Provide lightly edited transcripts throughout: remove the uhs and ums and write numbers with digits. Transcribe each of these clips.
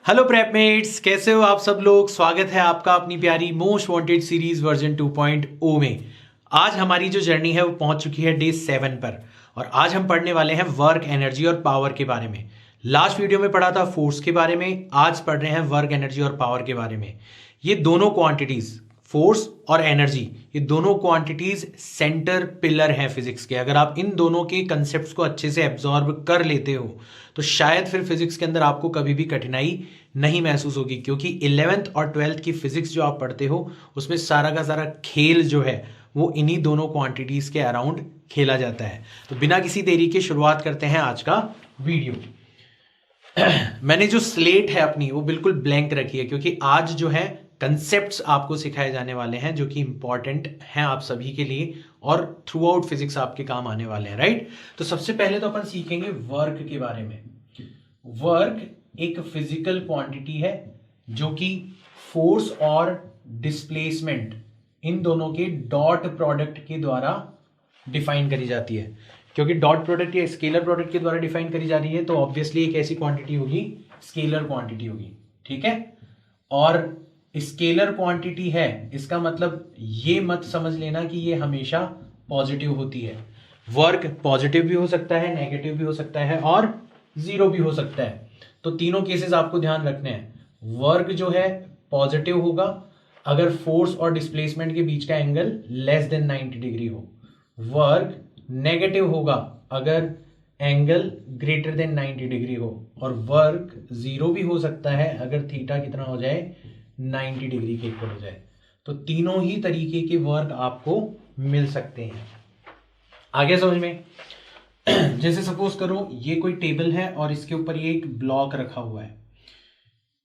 Hello प्रेपमेट्स, कैसे हो आप सब लोग। स्वागत है आपका अपनी प्यारी मोस्ट वांटेड सीरीज वर्जन 2.0 में। आज हमारी जो जर्नी है वो पहुंच चुकी है डे 7 पर और आज हम पढ़ने वाले हैं वर्क, एनर्जी और पावर के बारे में। लास्ट वीडियो में पढ़ा था फोर्स के बारे में, आज पढ़ रहे हैं वर्क, एनर्जी और पावर के बारे में। ये दोनों क्वांटिटीज, फोर्स और एनर्जी, ये दोनों क्वांटिटीज सेंटर पिलर हैं फिजिक्स के। अगर आप इन दोनों के कंसेप्ट्स को अच्छे से एब्जॉर्ब कर लेते हो तो शायद फिर फिजिक्स के अंदर आपको कभी भी कठिनाई नहीं महसूस होगी, क्योंकि 11th और 12th की फिजिक्स जो आप पढ़ते हो उसमें सारा का सारा खेल जो है वो इन्हीं दोनों क्वांटिटीज के अराउंड खेला जाता है। तो बिना किसी देरी के शुरुआत करते हैं आज का वीडियो। मैंने जो स्लेट है अपनी वो बिल्कुल ब्लैंक रखी है, क्योंकि आज जो है कंसेप्ट्स आपको सिखाए जाने वाले हैं जो कि इंपॉर्टेंट हैं आप सभी के लिए और थ्रू आउट फिजिक्स आपके काम आने वाले हैं, राइट। तो सबसे पहले तो अपन सीखेंगे वर्क के बारे में। वर्क एक फिजिकल क्वांटिटी है जो कि फोर्स और डिस्प्लेसमेंट इन दोनों के डॉट प्रोडक्ट के द्वारा डिफाइन करी जाती है। क्योंकि डॉट प्रोडक्ट या स्केलर प्रोडक्ट के द्वारा डिफाइन करी जा रही है तो ऑब्वियसली एक ऐसी क्वांटिटी होगी, स्केलर क्वांटिटी होगी, ठीक है। और स्केलर क्वांटिटी है, इसका मतलब ये मत समझ लेना कि ये हमेशा पॉजिटिव होती है। वर्क पॉजिटिव भी हो सकता है, नेगेटिव भी हो सकता है और जीरो भी हो सकता है। तो तीनों केसेस आपको ध्यान रखने हैं। वर्क जो है पॉजिटिव होगा अगर फोर्स और डिस्प्लेसमेंट के बीच का एंगल लेस देन 90 डिग्री हो। वर्क नेगेटिव होगा अगर एंगल ग्रेटर देन 90 डिग्री हो। और वर्क जीरो भी हो सकता है अगर थीटा कितना हो जाए, 90 डिग्री के इक्वल हो जाए। तो तीनों ही तरीके के वर्क आपको मिल सकते हैं। आगे समझ में, जैसे सपोज करो ये कोई टेबल है और इसके ऊपर ये एक ब्लॉक रखा हुआ है।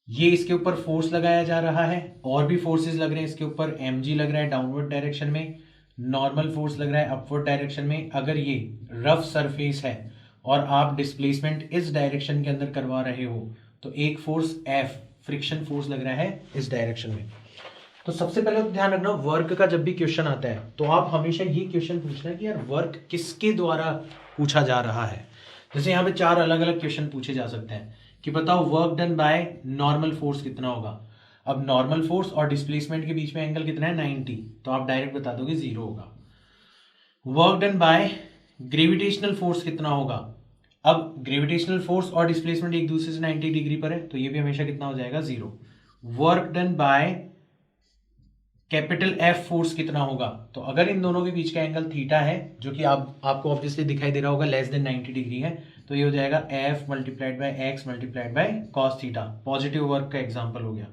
ये इसके ऊपर फोर्स लगाया जा रहा है और भी फोर्सेस लग रहे हैं इसके ऊपर। mg लग रहा है डाउनवर्ड डायरेक्शन में, नॉर्मल फोर्स लग रहा है अपवर्ड डायरेक्शन में। अगर ये रफ सरफेस है और आप डिस्प्लेसमेंट इस डायरेक्शन के अंदर करवा रहे हो तो एक फोर्स F फ्रिक्शन फोर्स लग रहा है इस डायरेक्शन में। तो सबसे पहले तो ध्यान रखना, वर्क का जब भी क्वेश्चन आता है तो आप हमेशा ये क्वेश्चन पूछना कि यार वर्क किसके द्वारा पूछा जा रहा है। जैसे यहाँ पे 4 अलग अलग क्वेश्चन पूछे जा सकते हैं कि बताओ work done by normal force कितना होगा। अब नॉर्मल फोर्स और डिस्प्लेसमेंट के बीच में एंगल कितना है, 90, तो आप डायरेक्ट बता दोगे 0 होगा। Work done by gravitational force कितना होगा। अब ग्रेविटेशनल फोर्स और डिस्प्लेसमेंट एक दूसरे से 90 डिग्री पर है तो ये भी हमेशा कितना हो जाएगा, 0। Work done by capital F force कितना होगा। तो अगर इन दोनों के बीच का एंगल थीटा है जो कि आपको ऑब्वियसली दिखाई दे रहा होगा लेस देन 90 डिग्री है, तो ये हो जाएगा F multiplied by X multiplied by cos theta. Positive work का एग्जांपल हो गया।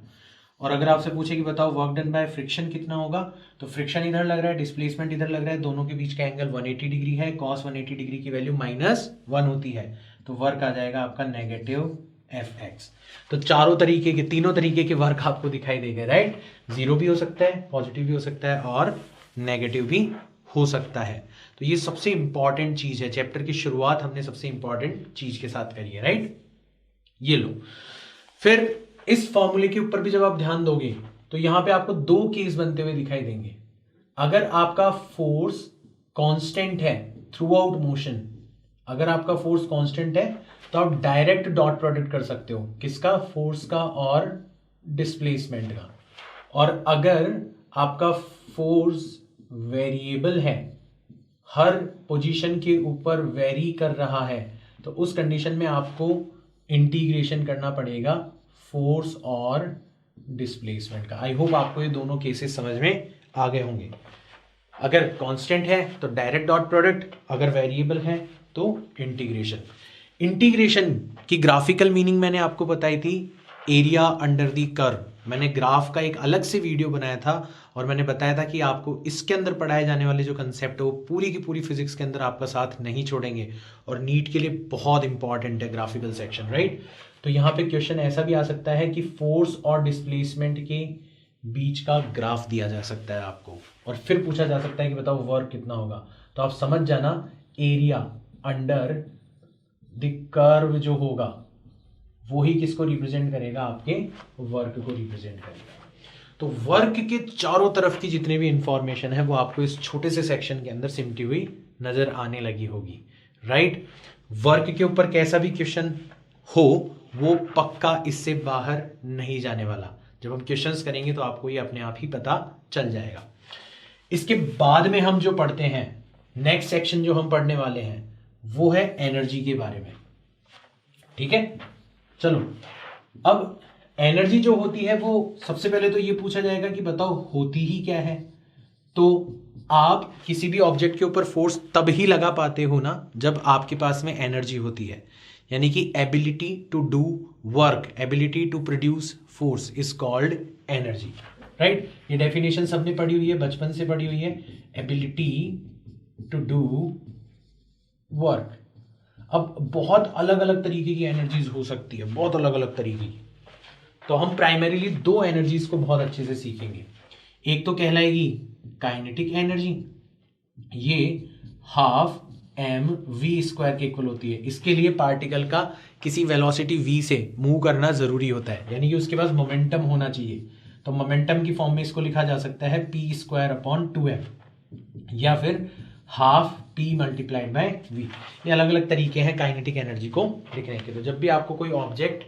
और अगर आपसे पूछे कि बताओ वर्क डन बाय फ्रिक्शन कितना होगा, तो फ्रिक्शन इधर लग रहा है, डिस्प्लेसमेंट इधर लग रहा है, दोनों के बीच का एंगल 180 डिग्री है। कॉस 180 डिग्री की वैल्यू -1 होती है, तो वर्क आ जाएगा आपका नेगेटिव Fx। तो तीनों तरीके के वर्क आपको दिखाई देंगे, राइट। जीरो भी हो सकता है, पॉजिटिव भी हो सकता है और नेगेटिव भी हो सकता है। तो ये सबसे इंपॉर्टेंट चीज है। चैप्टर की शुरुआत हमने सबसे इंपॉर्टेंट चीज के साथ करी है, राइट। ये लो, फिर इस फॉर्मूले के ऊपर भी जब आप ध्यान दोगे तो यहां पे आपको 2 केस बनते हुए दिखाई देंगे। अगर आपका फोर्स कांस्टेंट है थ्रू आउट मोशन, अगर आपका फोर्स कांस्टेंट है तो आप डायरेक्ट डॉट प्रोडक्ट कर सकते हो, किसका, फोर्स का और डिस्प्लेसमेंट का। और अगर आपका फोर्स वेरिएबल है, हर पोजीशन के ऊपर वेरी कर रहा है, तो उस कंडीशन में आपको इंटीग्रेशन करना पड़ेगा फोर्स और डिस्प्लेसमेंट का। आई होप आपको ये दोनों केसेस समझ में आ गए होंगे। अगर कांस्टेंट है तो डायरेक्ट डॉट प्रोडक्ट, अगर वेरिएबल है तो इंटीग्रेशन। इंटीग्रेशन की ग्राफिकल मीनिंग मैंने आपको बताई थी, एरिया अंडर दी कर्व। मैंने ग्राफ का एक अलग से वीडियो बनाया था और मैंने बताया था कि आपको इसके अंदर पढ़ाए जाने वाले जो कंसेप्ट है वो पूरी की पूरी फिजिक्स के अंदर आपका साथ नहीं छोड़ेंगे और नीट के लिए बहुत इंपॉर्टेंट है ग्राफिकल सेक्शन, राइट। तो यहाँ पे क्वेश्चन ऐसा भी आ सकता है कि फोर्स और डिस्प्लेसमेंट के बीच का ग्राफ दिया जा सकता है आपको और फिर पूछा जा सकता है कि बताओ वर्क कितना होगा। तो आप समझ जाना, एरिया अंडर द कर्व जो होगा वो ही किसको रिप्रेजेंट करेगा, आपके वर्क को रिप्रेजेंट करेगा। तो वर्क के चारों तरफ की जितने भी इंफॉर्मेशन है वो आपको इस छोटे से सेक्शन के अंदर सिमटी हुई नजर आने लगी होगी, राइट। वर्क के ऊपर कैसा भी क्वेश्चन हो वो पक्का इससे बाहर नहीं जाने वाला। जब हम क्वेश्चंस करेंगे तो आपको ये अपने आप ही पता चल जाएगा। इसके बाद में हम जो पढ़ते हैं, नेक्स्ट सेक्शन जो हम पढ़ने वाले हैं वो है एनर्जी के बारे में। ठीक है, चलो अब एनर्जी जो होती है वो सबसे पहले तो ये पूछा जाएगा कि बताओ होती ही क्या है। तो आप किसी भी ऑब्जेक्ट के ऊपर फोर्स तब ही लगा पाते हो ना जब आपके पास में एनर्जी होती है, यानी कि ability to do work, ability to produce force is called energy, right. ये डेफिनेशन सबने पढ़ी हुई है, बचपन से पढ़ी हुई है, एबिलिटी टू डू वर्क। अब बहुत अलग अलग तरीके की एनर्जीज हो सकती है, बहुत अलग अलग तरीके की। तो हम प्राइमरीली दो एनर्जीज को बहुत अच्छे से सीखेंगे। एक तो कहलाएगी काइनेटिक एनर्जी, ये हाफ एम वी स्क्वायर के इक्वल होती है। इसके लिए पार्टिकल का किसी वेलोसिटी v से मूव करना जरूरी होता है, यानी कि उसके पास मोमेंटम होना चाहिए। तो मोमेंटम की फॉर्म में इसको लिखा जा सकता है p स्क्वायर अपॉन 2m, या फिर half p multiplied by v। ये अलग अलग तरीके हैं काइनेटिक एनर्जी को लिखने के। तो जब भी आपको कोई ऑब्जेक्ट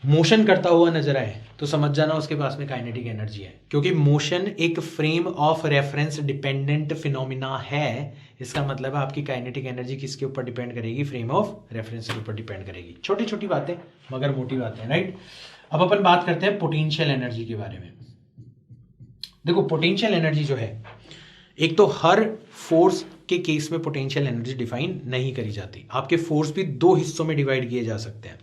मोशन करता हुआ नजर आए तो समझ जाना उसके पास में काइनेटिक एनर्जी है, क्योंकि मोशन एक frame of reference dependent phenomena है। इसका मतलब है आपकी काइनेटिक एनर्जी किसके ऊपर डिपेंड करेगी, फ्रेम ऑफ रेफरेंस के ऊपर डिपेंड करेगी। छोटी छोटी बातें मगर मोटी बातें, राइट। अब अपन बात करते हैं पोटेंशियल एनर्जी के बारे में। देखो पोटेंशियल एनर्जी जो है, एक तो हर फोर्स के केस में पोटेंशियल एनर्जी डिफाइन नहीं करी जाती। आपके फोर्स भी दो हिस्सों में डिवाइड किए जा सकते हैं।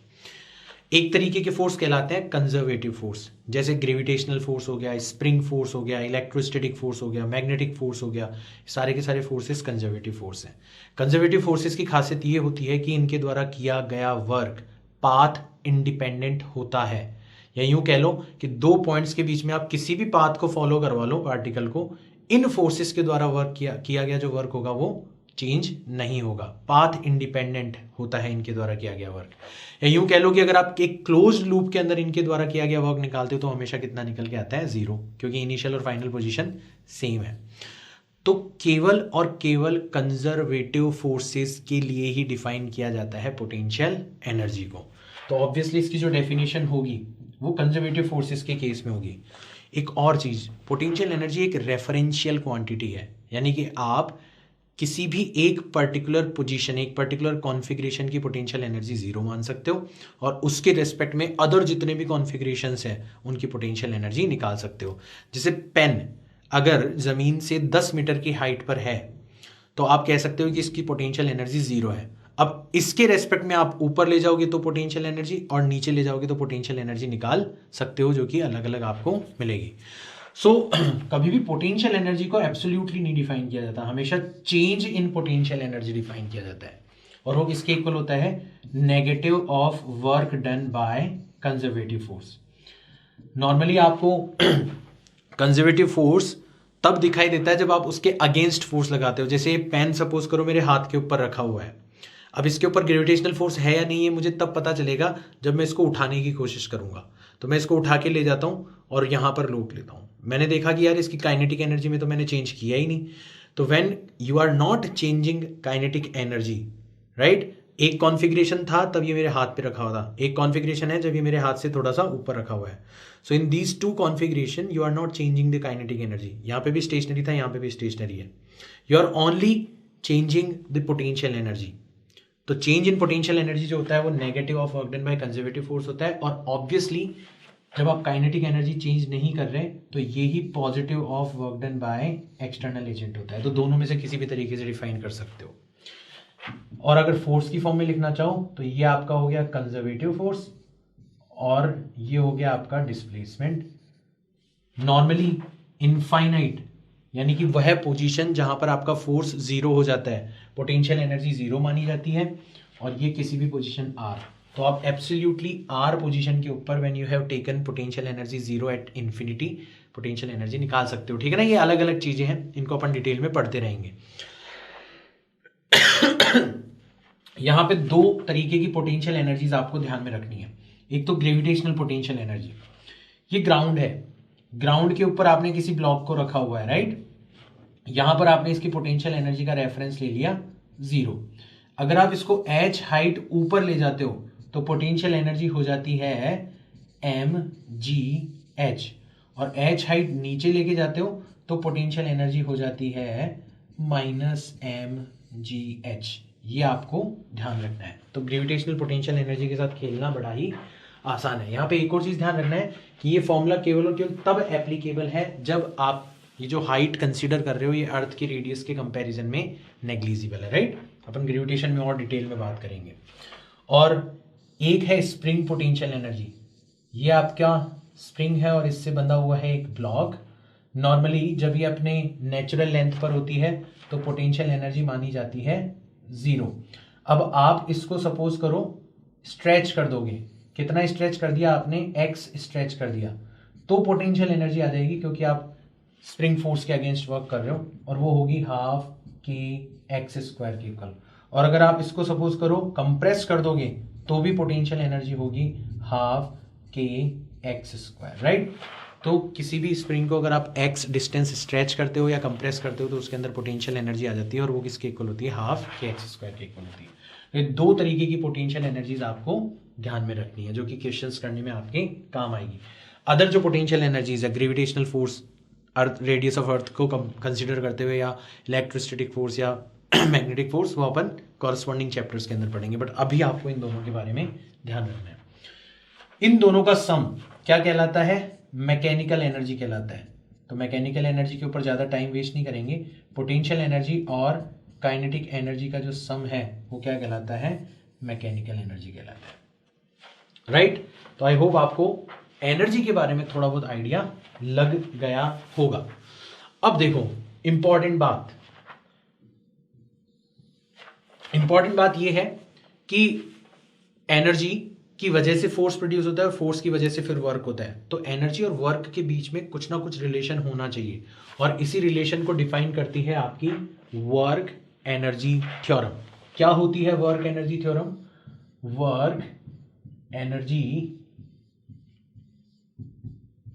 एक तरीके के फोर्स कहलाते हैं कंजर्वेटिव फोर्स, जैसे ग्रेविटेशनल फोर्स हो गया, स्प्रिंग फोर्स हो गया, इलेक्ट्रोस्टैटिक फोर्स हो गया, मैग्नेटिक फोर्स हो गया। सारे के सारे फोर्सेस कंजर्वेटिव फोर्स हैं। कंजर्वेटिव फोर्सेस की खासियत ये होती है कि इनके द्वारा किया गया वर्क पाथ इंडिपेंडेंट होता है, या यूं कह लो कि दो पॉइंट्स के बीच में आप किसी भी पाथ को फॉलो करवा लो पार्टिकल को, इन फोर्सेस के द्वारा वर्क किया गया जो वर्क होगा वो चेंज नहीं होगा, पाथ इंडिपेंडेंट होता है इनके द्वारा किया गया वर्क। या यूं कह लो कि अगर आप एक क्लोज्ड लूप के अंदर इनके द्वारा किया गया वर्क निकालते हो तो हमेशा कितना निकल के आता है, 0, क्योंकि इनिशियल और फाइनल पोजीशन सेम है। तो केवल और केवल कंजर्वेटिव फोर्सेस के लिए ही डिफाइन किया जाता है पोटेंशियल एनर्जी को। तो ऑब्वियसली इसकी जो डेफिनेशन होगी वो कंजर्वेटिव फोर्सेस के केस में होगी। एक और चीज, पोटेंशियल एनर्जी एक रेफरेंशियल क्वांटिटी है, यानी कि आप किसी भी एक पर्टिकुलर पोजीशन, एक पर्टिकुलर कॉन्फ़िगरेशन की पोटेंशियल एनर्जी 0 मान सकते हो, और उसके रेस्पेक्ट में अदर जितने भी कॉन्फ़िगरेशंस हैं उनकी पोटेंशियल एनर्जी निकाल सकते हो। जैसे पेन अगर ज़मीन से 10 मीटर की हाइट पर है तो आप कह सकते हो कि इसकी पोटेंशियल एनर्जी 0 है। अब इसके रेस्पेक्ट में आप ऊपर ले जाओगे तो पोटेंशियल एनर्जी, और नीचे ले जाओगे तो पोटेंशियल एनर्जी निकाल सकते हो, जो कि अलग अलग आपको मिलेगी। कभी भी पोटेंशियल एनर्जी को एब्सोल्युटली नहीं डिफाइन किया जाता, हमेशा change in potential energy define किया जाता है, और वो किसके इक्वल होता है, negative of work done by conservative force. Normally आपको कंजर्वेटिव फोर्स तब दिखाई देता है जब आप उसके अगेंस्ट फोर्स लगाते हो। जैसे पेन सपोज करो मेरे हाथ के ऊपर रखा हुआ है, अब इसके ऊपर ग्रेविटेशनल फोर्स है या नहीं है मुझे तब पता चलेगा जब मैं इसको उठाने की कोशिश करूंगा। तो मैं इसको उठा के ले जाता हूं और यहां पर रोक लेता हूं, मैंने देखा कि यार इसकी काइनेटिक एनर्जी में तो मैंने चेंज किया ही नहीं। तो when you are not changing kinetic energy, right, एक कॉन्फ़िगरेशन था तब ये मेरे हाथ पे रखा हुआ था, एक कॉन्फ़िगरेशन है जब ये मेरे हाथ से थोड़ा सा ऊपर रखा हुआ है। So in these two configuration you are not changing the kinetic energy. यहाँ पे भी स्टेशनरी था, यहाँ पे भी स्टेशनरी है, you are only changing the potential energy. तो चेंज इन पोटेंशियल एनर्जी जो होता है वो negative of work done by conservative force होता है, और ऑब्वियसली जब आप काइनेटिक एनर्जी चेंज नहीं कर रहे तो ये ही positive of work done by external agent होता है। तो दोनों में से किसी भी तरीके से डिफाइन कर सकते हो। और अगर फोर्स की फॉर्म में लिखना चाहो तो ये आपका हो गया कंजर्वेटिव फोर्स, और ये हो गया आपका डिस्प्लेसमेंट। नॉर्मली इनफाइनाइट यानी कि वह पोजीशन जहां पर आपका फोर्स 0 हो जाता है, पोटेंशियल एनर्जी 0 मानी जाती है, और ये किसी भी पोजीशन r। तो आप एब्सोल्युटली r पोजीशन के ऊपर when you have taken potential energy 0 at infinity potential energy निकाल सकते हो। ठीक है ना, ये अलग अलग चीजें हैं, इनको अपन डिटेल में पढ़ते रहेंगे। यहां पे दो तरीके की पोटेंशियल एनर्जीज आपको ध्यान में रखनी है। एक तो ग्रेविटेशनल पोटेंशियल एनर्जी, ये ग्राउंड है, ग्राउंड के ऊपर आपने किसी ब्लॉक को रखा हुआ है, राइट, यहां पर आपने इसकी पोटेंशियल एनर्जी का रेफरेंस ले लिया 0। अगर आप इसको h हाइट ऊपर ले जाते हो तो पोटेंशियल एनर्जी हो जाती है mgh, और h हाइट नीचे लेके जाते हो तो पोटेंशियल एनर्जी हो जाती है -mgh। ये आपको ध्यान रखना है। तो ग्रेविटेशनल पोटेंशियल एनर्जी के साथ खेलना बड़ा ही आसान है। यहाँ पे एक और चीज ध्यान रखना है कि ये फॉर्मूला केवल और केवल तब एप्लीकेबल है जब आप ये जो हाइट कंसीडर कर रहे हो ये अर्थ के रेडियस के कंपैरिजन में नेग्लिजिबल है, राइट। अपन ग्रेविटेशन में और डिटेल में बात करेंगे। और एक है स्प्रिंग पोटेंशियल एनर्जी। ये आपका स्प्रिंग है और इससे बंधा हुआ है एक ब्लॉक। नॉर्मली जब ये अपने नेचुरल लेंथ पर होती है तो पोटेंशियल एनर्जी मानी जाती है 0। अब आप इसको सपोज करो स्ट्रेच कर दोगे, कितना स्ट्रेच कर दिया आपने, x स्ट्रेच कर दिया, तो पोटेंशियल एनर्जी आ जाएगी, क्योंकि आप स्प्रिंग फोर्स के अगेंस्ट वर्क कर रहे हो, और वो होगी ½ kx स्क्वायर के इक्वल। और अगर आप इसको सपोज करो कंप्रेस कर दोगे तो भी पोटेंशियल एनर्जी होगी ½ kx स्क्वायर, राइट। तो किसी भी स्प्रिंग को अगर आप x डिस्टेंस स्ट्रेच करते हो या कंप्रेस करते हो तो उसके अंदर पोटेंशियल एनर्जी आ जाती है, और वो किसके इक्वल होती है, ½ kx स्क्वायर के इक्वल होती है। ये दो तरीके की पोटेंशियल एनर्जीज आपको ध्यान में रखनी है जो कि क्वेश्चंस करने में आपके काम आएगी। अदर जो पोटेंशियल एनर्जीज है, gravitational force earth, radius of earth को कंसीडर करते हुए, या इलेक्ट्रोस्टैटिक फोर्स या मैग्नेटिक फोर्स, वो अपन कॉरस्पॉन्डिंग चैप्टर्स के अंदर पढ़ेंगे। बट अभी आपको इन दोनों के बारे में ध्यान रखना है। इन दोनों का सम क्या कहलाता है, मैकेनिकल एनर्जी कहलाता है। तो मैकेनिकल एनर्जी के ऊपर ज़्यादा टाइम वेस्ट नहीं करेंगे। पोटेंशियल एनर्जी और काइनेटिक एनर्जी का जो सम है वो क्या कहलाता है, मैकेनिकल एनर्जी कहलाता है, राइट। तो आई होप आपको एनर्जी के बारे में थोड़ा बहुत आइडिया लग गया होगा। अब देखो इंपॉर्टेंट बात ये है कि एनर्जी की वजह से फोर्स प्रोड्यूस होता है और फोर्स की वजह से फिर वर्क होता है। तो एनर्जी और वर्क के बीच में कुछ ना कुछ रिलेशन होना चाहिए, और इसी रिलेशन को डिफाइन करती है आपकी वर्क एनर्जी थ्योरम। क्या होती है work energy theorem? Work energy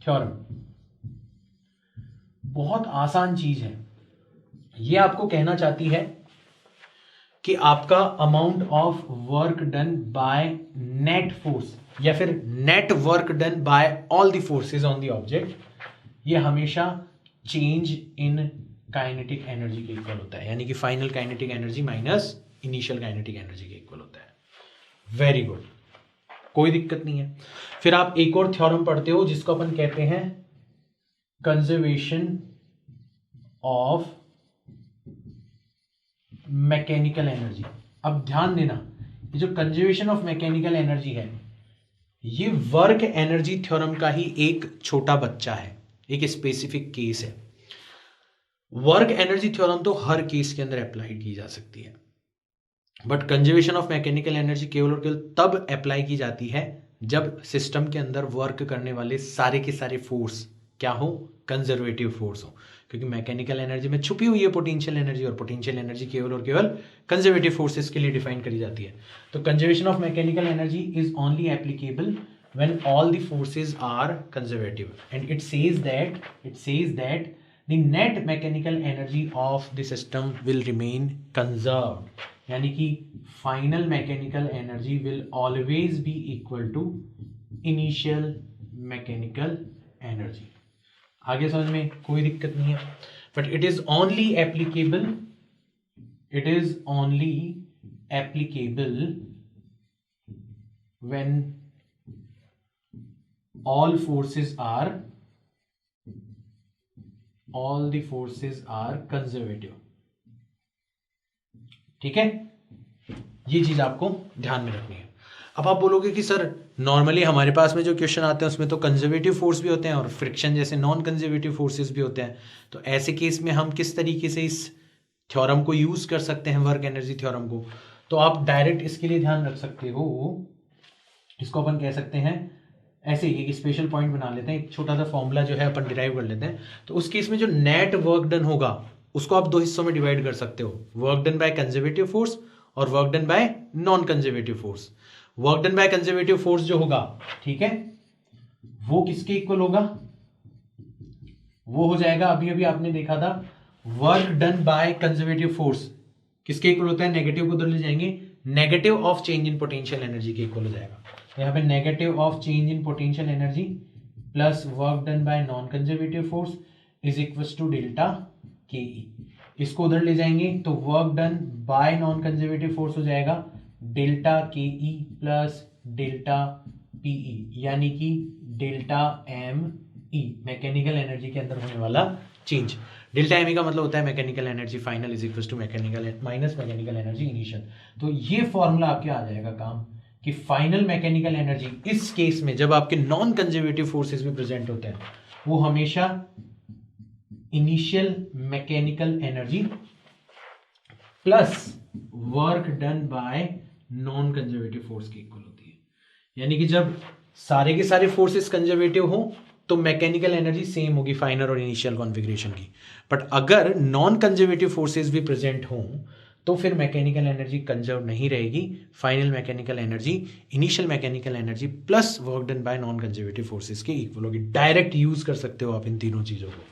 theorem बहुत आसान चीज है। ये आपको कहना चाहती है कि आपका amount of work done by net force या फिर net work done bye all the forces on the object, ये हमेशा चेंज इन काइनेटिक एनर्जी के इक्वल होता है, यानी कि final kinetic energy minus initial kinetic energy के इक्वल होता है। वेरी गुड, कोई दिक्कत नहीं है। फिर आप एक और थ्योरम पढ़ते हो जिसको अपन कहते हैं कंजर्वेशन ऑफ मैकेनिकल एनर्जी। अब ध्यान देना, ये जो कंजर्वेशन ऑफ मैकेनिकल एनर्जी है ये वर्क एनर्जी थ्योरम का ही एक छोटा बच्चा है, एक स्पेसिफिक केस है। वर्क एनर्जी थ्योरम तो हर केस के अंदर अप्लाई की जा सकती है, but conservation of mechanical energy केवल और केवल तब अप्लाई की जाती है जब सिस्टम के अंदर वर्क करने वाले सारे के सारे फोर्स क्या हो, कंजर्वेटिव फोर्स हो। क्योंकि मैकेनिकल एनर्जी में छुपी हुई है पोटेंशियल एनर्जी, और पोटेंशियल एनर्जी केवल और केवल कंजर्वेटिव फोर्सेस के लिए डिफाइन करी जाती है। तो conservation of mechanical energy is only applicable when all the forces are conservative, and it says that the net mechanical energy of the system will remain conserved, यानी कि final mechanical energy will always be equal to initial mechanical energy. आगे समझ में कोई दिक्कत नहीं है, but it is only applicable when all the forces are conservative। ठीक है, ये चीज आपको ध्यान में रखनी है। अब आप बोलोगे कि सर नॉर्मली हमारे पास में जो क्वेश्चन आते हैं उसमें तो कंजर्वेटिव फोर्स भी होते हैं और फ्रिक्शन जैसे नॉन कंजर्वेटिव फोर्सेस भी होते हैं, तो ऐसे केस में हम किस तरीके से इस थ्योरम को यूज कर सकते हैं, वर्क एनर्जी थ्योरम को? तो आप डायरेक्ट इसके लिए ध्यान रख सकते हो, इसको अपन कह सकते हैं ऐसे ही, एक स्पेशल पॉइंट बना लेते हैं, एक छोटा सा फॉर्मूला जो है अपन डिराइव कर लेते हैं। तो उस केस में जो नेट वर्क डन होगा उसको आप दो हिस्सों में डिवाइड कर सकते हो, work done by conservative force और work done by non conservative force. Work done by conservative force जो होगा, ठीक है, वो किसके इक्वल होगा? वो हो जाएगा, अभी अभी आपने देखा था, work done by conservative force किसके इक्वल होता है, नेगेटिव को उधर ले जाएंगे, negative of change in potential energy के इक्वल हो जाएगा। तो यहाँ पे negative of change in potential energy plus work done by non conservative force is equal to delta K E. इसको उधर ले जाएंगे तो work done by non conservative force हो जाएगा delta K E plus delta PE, यानी कि delta M E, mechanical energy के अंदर होने वाला चेंज। डेल्टा एम ई का मतलब होता है mechanical energy final is equal to mechanical minus mechanical energy initial. तो ये फॉर्मूला आपके आ जाएगा काम कि फाइनल मैकेनिकल एनर्जी इस केस में जब आपके नॉन कंजर्वेटिव फोर्सेस भी प्रेजेंट होते हैं वो हमेशा initial mechanical energy plus work done by non conservative force के इक्वल होती है। यानी कि जब सारे के सारे फोर्सेस कंजर्वेटिव हो तो मैकेनिकल एनर्जी सेम होगी फाइनल और इनिशियल कॉन्फ़िगरेशन की, बट अगर नॉन कंजर्वेटिव फोर्सेस भी प्रेजेंट हों तो फिर मैकेनिकल एनर्जी कंजर्व नहीं रहेगी, final mechanical energy initial mechanical energy plus work done by non conservative forces के इक्वल होगी। डायरेक्ट यूज कर सकते हो आप इन तीनों चीजों को।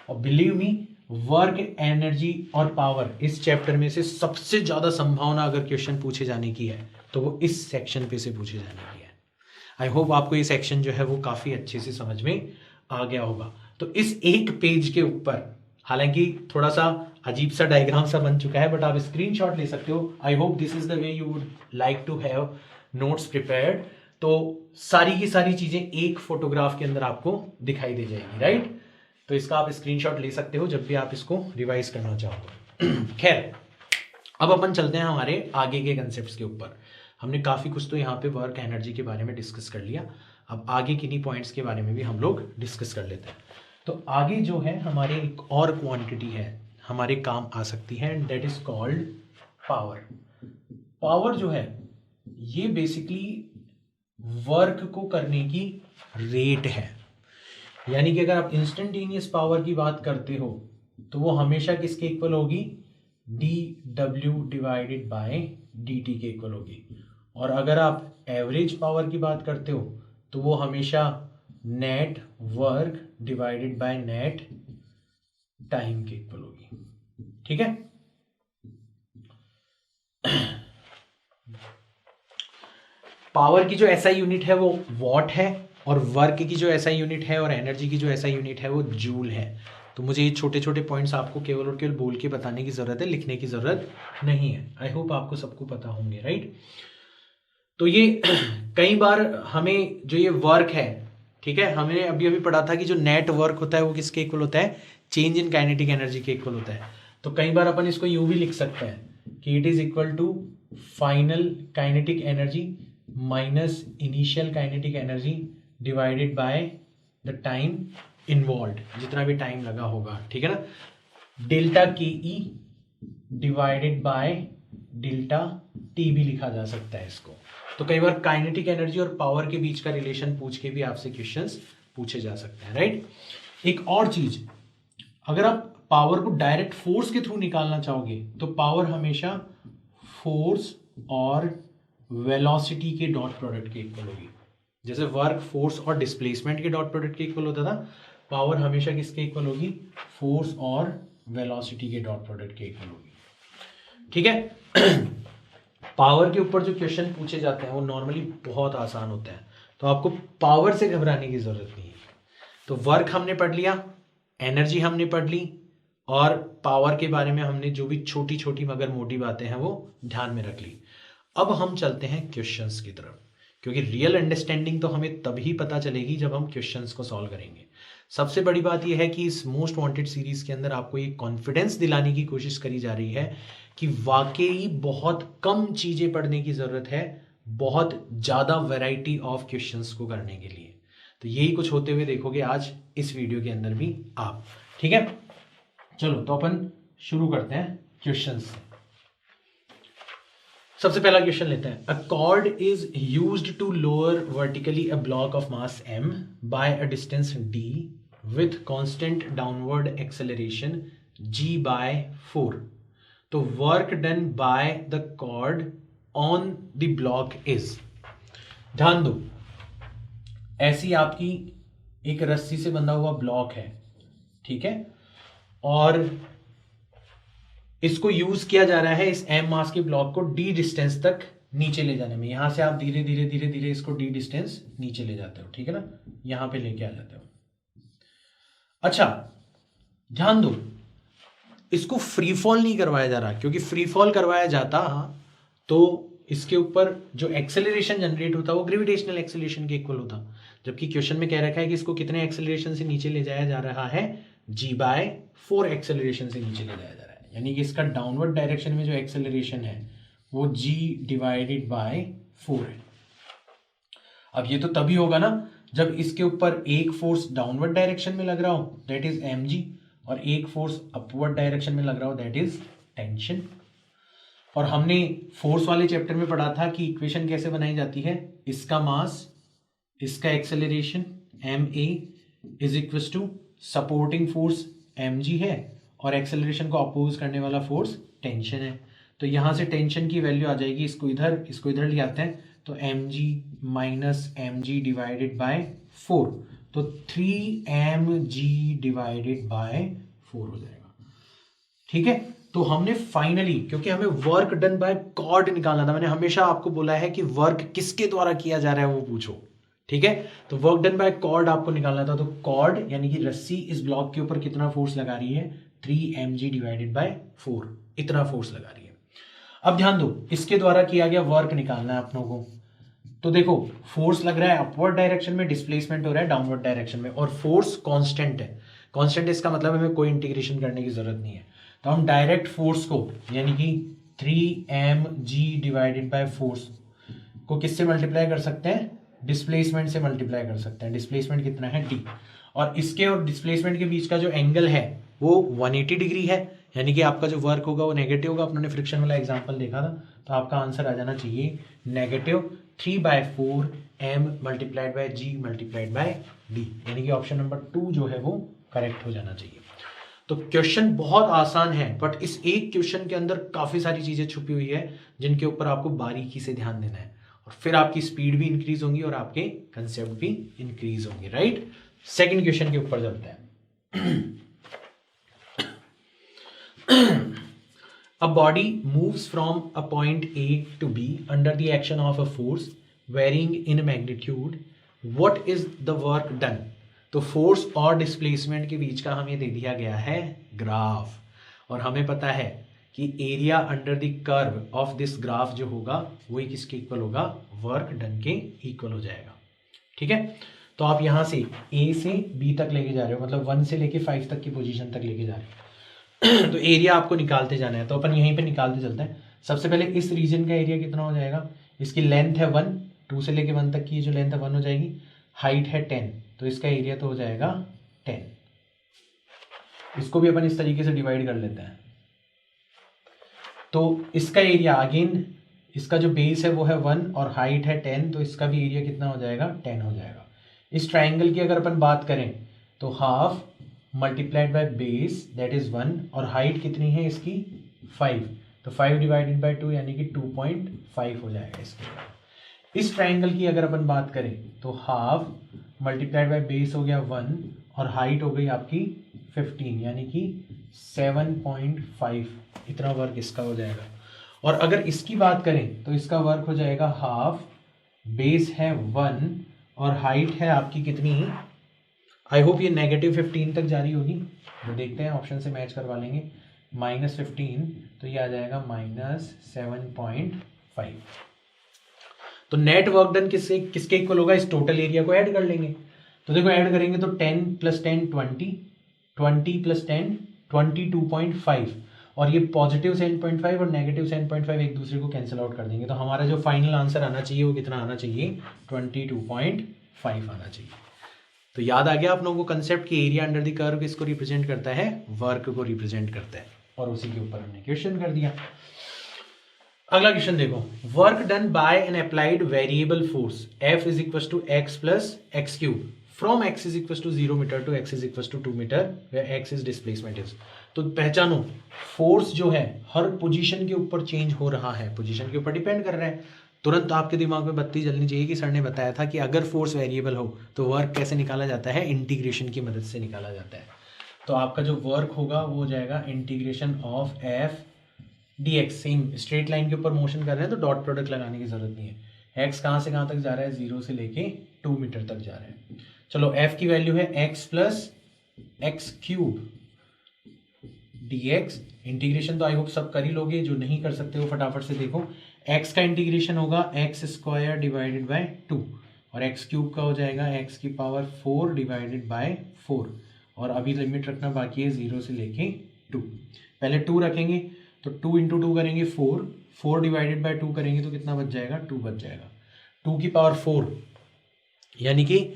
और बिलीव मी, वर्क एनर्जी और पावर इस चैप्टर में से सबसे ज्यादा संभावना अगर क्वेश्चन पूछे जाने की है तो वो इस सेक्शन पे से पूछे जाने की है। आई होप आपको ये सेक्शन जो है वो काफी अच्छे से समझ में आ गया होगा। तो इस एक पेज के ऊपर, हालांकि थोड़ा सा अजीब सा डायग्राम सा बन चुका है, बट आप स्क्रीनशॉट ले सकते हो। I hope this is the way you would like to have notes prepared. तो सारी की सारी चीजें एक फोटोग्राफ के अंदर आपको दिखाई दे जाएगी, राइट। तो इसका आप स्क्रीनशॉट ले सकते हो जब भी आप इसको रिवाइज करना चाहो। खैर, अब अपन चलते हैं हमारे आगे के कंसेप्ट्स के ऊपर। हमने काफी कुछ तो यहाँ पे वर्क एनर्जी के बारे में डिस्कस कर लिया, अब आगे किन्हीं पॉइंट्स के बारे में भी हम लोग डिस्कस कर लेते हैं। तो आगे जो है हमारे एक और क्वांटिटी है हमारे काम आ सकती है, and that is called power. Power जो है ये बेसिकली वर्क को करने की रेट है। यानी कि अगर आप इंस्टेंटेनियस पावर की बात करते हो तो वो हमेशा किसके इक्वल होगी, D W divided by D T के इक्वल होगी। और अगर आप एवरेज पावर की बात करते हो तो वो हमेशा net work divided by net time के इक्वल होगी। ठीक है, पावर की जो एसआई यूनिट है वो वॉट है, और वर्क की जो एसआई यूनिट है और एनर्जी की जो एसआई यूनिट है वो जूल है। तो मुझे ये छोटे छोटे पॉइंट्स आपको केवल और केवल बोल के बताने की जरूरत है, लिखने की जरूरत नहीं है। आई होप आपको सबको पता होंगे, राइट। तो ये कई बार हमें जो ये वर्क है, ठीक है, हमने अभी अभी पढ़ा था कि जो नेट वर्क होता है वो किसके इक्वल होता है, चेंज इन काइनेटिक एनर्जी के इक्वल होता है। तो कई बार अपन इसको यूं भी लिख सकते हैं कि it is equal to final kinetic energy minus initial kinetic energy divided by the time involve, जितना भी टाइम लगा होगा, ठीक है ना। Delta K E divided by delta T भी लिखा जा सकता है इसको। तो कई बार काइनेटिक एनर्जी और पावर के बीच का रिलेशन पूछ के भी आपसे क्वेश्चंस पूछे जा सकते हैं, राइट। एक और चीज, अगर आप पावर को डायरेक्ट फोर्स के थ्रू निकालना चाहोगे तो पावर हमेशा फोर्स और वेलोसिटी के डॉट प्रोडक्ट के इक्वल होगी। जैसे वर्क, फोर्स और डिस्प्लेसमेंट के डॉट प्रोडक्ट के इक्वल होता था, पावर हमेशा किसके इक्वल होगी, फोर्स और वेलोसिटी के डॉट प्रोडक्ट के इक्वल होगी। ठीक है। पावर के ऊपर जो क्वेश्चन पूछे जाते हैं वो नॉर्मली बहुत आसान होते हैं, तो आपको पावर से घबराने की जरूरत नहीं है। तो वर्क हमने पढ़ लिया, एनर्जी हमने पढ़ ली, और पावर के बारे में हमने जो भी छोटी छोटी मगर मोटी बातें हैं वो ध्यान में रख ली। अब हम चलते हैं क्वेश्चंस की तरफ, क्योंकि रियल अंडरस्टैंडिंग तो हमें तभी पता चलेगी जब हम क्वेश्चंस को सॉल्व करेंगे। सबसे बड़ी बात यह है कि इस मोस्ट वांटेड सीरीज के अंदर आपको ये कॉन्फिडेंस दिलाने की कोशिश करी जा रही है कि वाकई बहुत कम चीजें पढ़ने की जरूरत है बहुत ज्यादा वैरायटी ऑफ क्वेश्चंस को करने के लिए। तो यही कुछ होते हुए देखोगे आज इस वीडियो के अंदर भी आप। ठीक है, चलो तो अपन शुरू करते हैं क्वेश्चंस से। सबसे पहला क्वेश्चन लेते हैं। A cord is used to lower vertically a block of mass m by a distance d with constant downward acceleration g by 4। तो work done by the cord on the block is. ध्यान दो, ऐसी आपकी एक रस्सी से बंधा हुआ ब्लॉक है, ठीक है, और इसको यूज किया जा रहा है इस m मास के ब्लॉक को d डिस्टेंस तक नीचे ले जाने में। यहां से आप धीरे धीरे धीरे धीरे इसको d डिस्टेंस नीचे ले जाते हो, ठीक है ना, यहां पे लेके आ जाते हो। अच्छा ध्यान दो, इसको फ्री फॉल नहीं करवाया जा रहा, क्योंकि फ्री फॉल करवाया जाता तो इसके ऊपर जो एक्सेलरेशन जनरेट होता वो ग्रेविटेशनल एक्सेलरेशन के इक्वल होता, जबकि क्वेश्चन में कह रखा है कि इसको कितने एक्सेलरेशन से नीचे ले जाया जा रहा है, g/4 एक्सेलरेशन से नीचे ले जाया जा रहा है। यानी कि इसका डाउनवर्ड डायरेक्शन में जो एक्सेलरेशन है वो g/4 है। अब ये तो तभी होगा ना जब इसके ऊपर एक फोर्स डाउनवर्ड डायरेक्शन में लग रहा हो, दैट इज mg, और एक फोर्स अपवर्ड डायरेक्शन में लग रहा हो, दैट इज टेंशन। और हमने फोर्स वाले चैप्टर में पढ़ा था कि इक्वेशन कैसे बनाई जाती है, इसका मास, इसका acceleration ma is equal to supporting force mg है और एक्सेलरेशन को अपोज करने वाला फोर्स टेंशन है। तो यहां से टेंशन की वैल्यू आ जाएगी, इसको इधर ले आते हैं, तो mg minus mg divided by 4, तो 3mg डिवाइडेड बाय 4 हो जाएगा। ठीक है, तो हमने फाइनली, क्योंकि हमें वर्क डन बाय कॉर्ड निकालना था, मैंने हमेशा आपको बोला है कि वर्क किसके द्वारा किया जा रहा है वो पूछो, ठीक है, तो वर्क डन बाय कॉर्ड आपको निकालना था। तो कॉर्ड यानी कि रस्सी इस ब्लॉक के ऊपर कितना फोर्स लगा रही है, 3mg डिवाइडेड बाय 4, इतना फोर्स लगा रही है। अब ध्यान दो, इसके द्वारा किया गया वर्क निकालना है अपनों को। तो देखो फोर्स लग रहा है अपवर्ड डायरेक्शन में, डिस्प्लेसमेंट हो रहा है डाउनवर्ड डायरेक्शन में, और फोर्स कांस्टेंट है। कांस्टेंट इसका मतलब हमें कोई इंटीग्रेशन करने की जरूरत नहीं है, तो हम डायरेक्ट फोर्स को यानी कि 3mg डिवाइडेड बाय फोर्स को किससे मल्टीप्लाई कर सकते हैं, डिस्प्लेसमेंट से मल्टीप्लाई कर सकते हैं। डिस्प्लेसमेंट कितना है, d, और इसके और डिस्प्लेसमेंट के बीच का जो एंगल है वो 180 डिग्री है, यानी कि आपका जो वर्क होगा वो नेगेटिव होगा। अपने फ्रिक्शन वाला एग्जांपल देखा था, तो आपका आंसर आ जाना चाहिए negative 3/4 m multiplied by g multiplied by d, यानी कि ऑप्शन नंबर 2 जो है वो करेक्ट हो जाना चाहिए। तो क्वेश्चन बहुत आसान है, बट इस एक क्वेश्चन के अंदर काफी सारी चीजें छुपी हुई है जिनके ऊपर आपको बारीकी से ध्यान देना है, और फिर आपकी स्पीड भी इंक्रीज होंगी और आपके कंसेप्ट भी इंक्रीज होंगे, राइट। सेकंड क्वेश्चन के ऊपर चलते हैं। A body moves from a point A to B under the action of a force varying in magnitude. What is the work done? तो फोर्स और डिस्प्लेसमेंट के बीच का हमें दे दिया गया है ग्राफ, और हमें पता है कि area under the curve of this graph जो होगा वही किसके इक्वल होगा, वर्क डन के इक्वल हो जाएगा। ठीक है, तो आप यहां से A से B तक लेके जा रहे हो, मतलब 1 से लेके 5 तक की पोजीशन तक लेके जा रहे हो। तो एरिया आपको निकालते जाना है, तो अपन यहीं पे निकालते चलते हैं। सबसे पहले इस रीजन का एरिया कितना हो जाएगा, इसकी लेंथ है 1, 2 से लेके 1 तक की जो लेंथ है 1 हो जाएगी, हाइट है 10, तो इसका एरिया तो हो जाएगा 10। इसको भी अपन इस तरीके से डिवाइड कर लेते हैं, तो इसका एरिया अगेन, इसका जो बेस है वो है 1 और हाइट है 10, तो इसका भी एरिया कितना हो जाएगा, 10 हो जाएगा। इस ट्राइंगल की अगर अपन बात करें तो half multiplied by base that is 1, और हाइट कितनी है इसकी 5, तो 5 डिवाइडेड बाय 2 यानी कि 2.5 हो जाएगा इसके। इस ट्राइंगल की अगर अपन बात करें तो हाफ मल्टीप्लाइड बाय बेस हो गया 1 और हाइट हो गई आपकी 15 यानी कि 7.5, इतना वर्क इसका हो जाएगा। और अगर इसकी बात करें तो इसका वर्क हो जाएगा हाफ, बेस है 1 और हाइट है आपकी कितनी, आई होप ये -15 तक जारी होगी, तो देखते हैं ऑप्शन से मैच करवा लेंगे, -15, तो ये आ जाएगा -7.5। तो नेट वर्क डन किसके इक्वल होगा, इस टोटल एरिया को ऐड कर लेंगे। तो देखो ऐड करेंगे तो 10 + 10 20, 20 + 10 22.5, और ये पॉजिटिव 7.5 और नेगेटिव 7.5 एक दूसरे को कैंसिल आउट कर देंगे, तो हमारा जो फाइनल आंसर आना चाहिए वो कितना आना चाहिए, 22.5 आना चाहिए। तो याद आ गया आप लोगों को कंसेप्ट कि एरिया अंडर द कर्व किसको रिप्रेजेंट करता है, वर्क को रिप्रेजेंट करता है, और उसी के ऊपर हमने क्वेश्चन कर दिया। अगला क्वेश्चन देखो, work done by an applied variable force F is equal to x plus x cube from x is equal to 0 meter to x is equal to 2 meter where x is displacement is. तो पहचानो force जो है हर position के ऊपर change हो रहा है, position के ऊपर डिपेंड कर रहा है। तुरंत आपके दिमाग में बत्ती जलनी चाहिए कि सर ने बताया था कि अगर फोर्स वेरिएबल हो तो वर्क कैसे निकाला जाता है, इंटीग्रेशन की मदद से निकाला जाता है। तो आपका जो वर्क होगा वो हो जाएगा integration of F dx, same straight line के ऊपर मोशन कर रहे हैं तो डॉट प्रोडक्ट लगाने की जरूरत नहीं है। x कहाँ से कहाँ तक जा रहा है, 0 से लेके 2 मीटर तक जा रहा है। चलो f की वैल्यू है x plus x cube dx। Integration तो आई होप सब कर ही लोगे, जो नहीं कर सकते हो फटाफट से देखो। x का इंटीग्रेशन होगा एक्स स्क्वायर डिवाइडेड बाय 2 और एक्स क्यूब का हो जाएगा एक्स की पावर 4 डिवाइडेड बाय 4 और अभी लिमिट रखना बाकी है 0 से लेके 2। पहले 2 रखेंगे तो 2 इंटू 2 करेंगे 4, 4 डिवाइडेड बाय 2 करेंगे तो कितना बच जाएगा, 2 बच जाएगा। 2 की पावर 4 यानी कि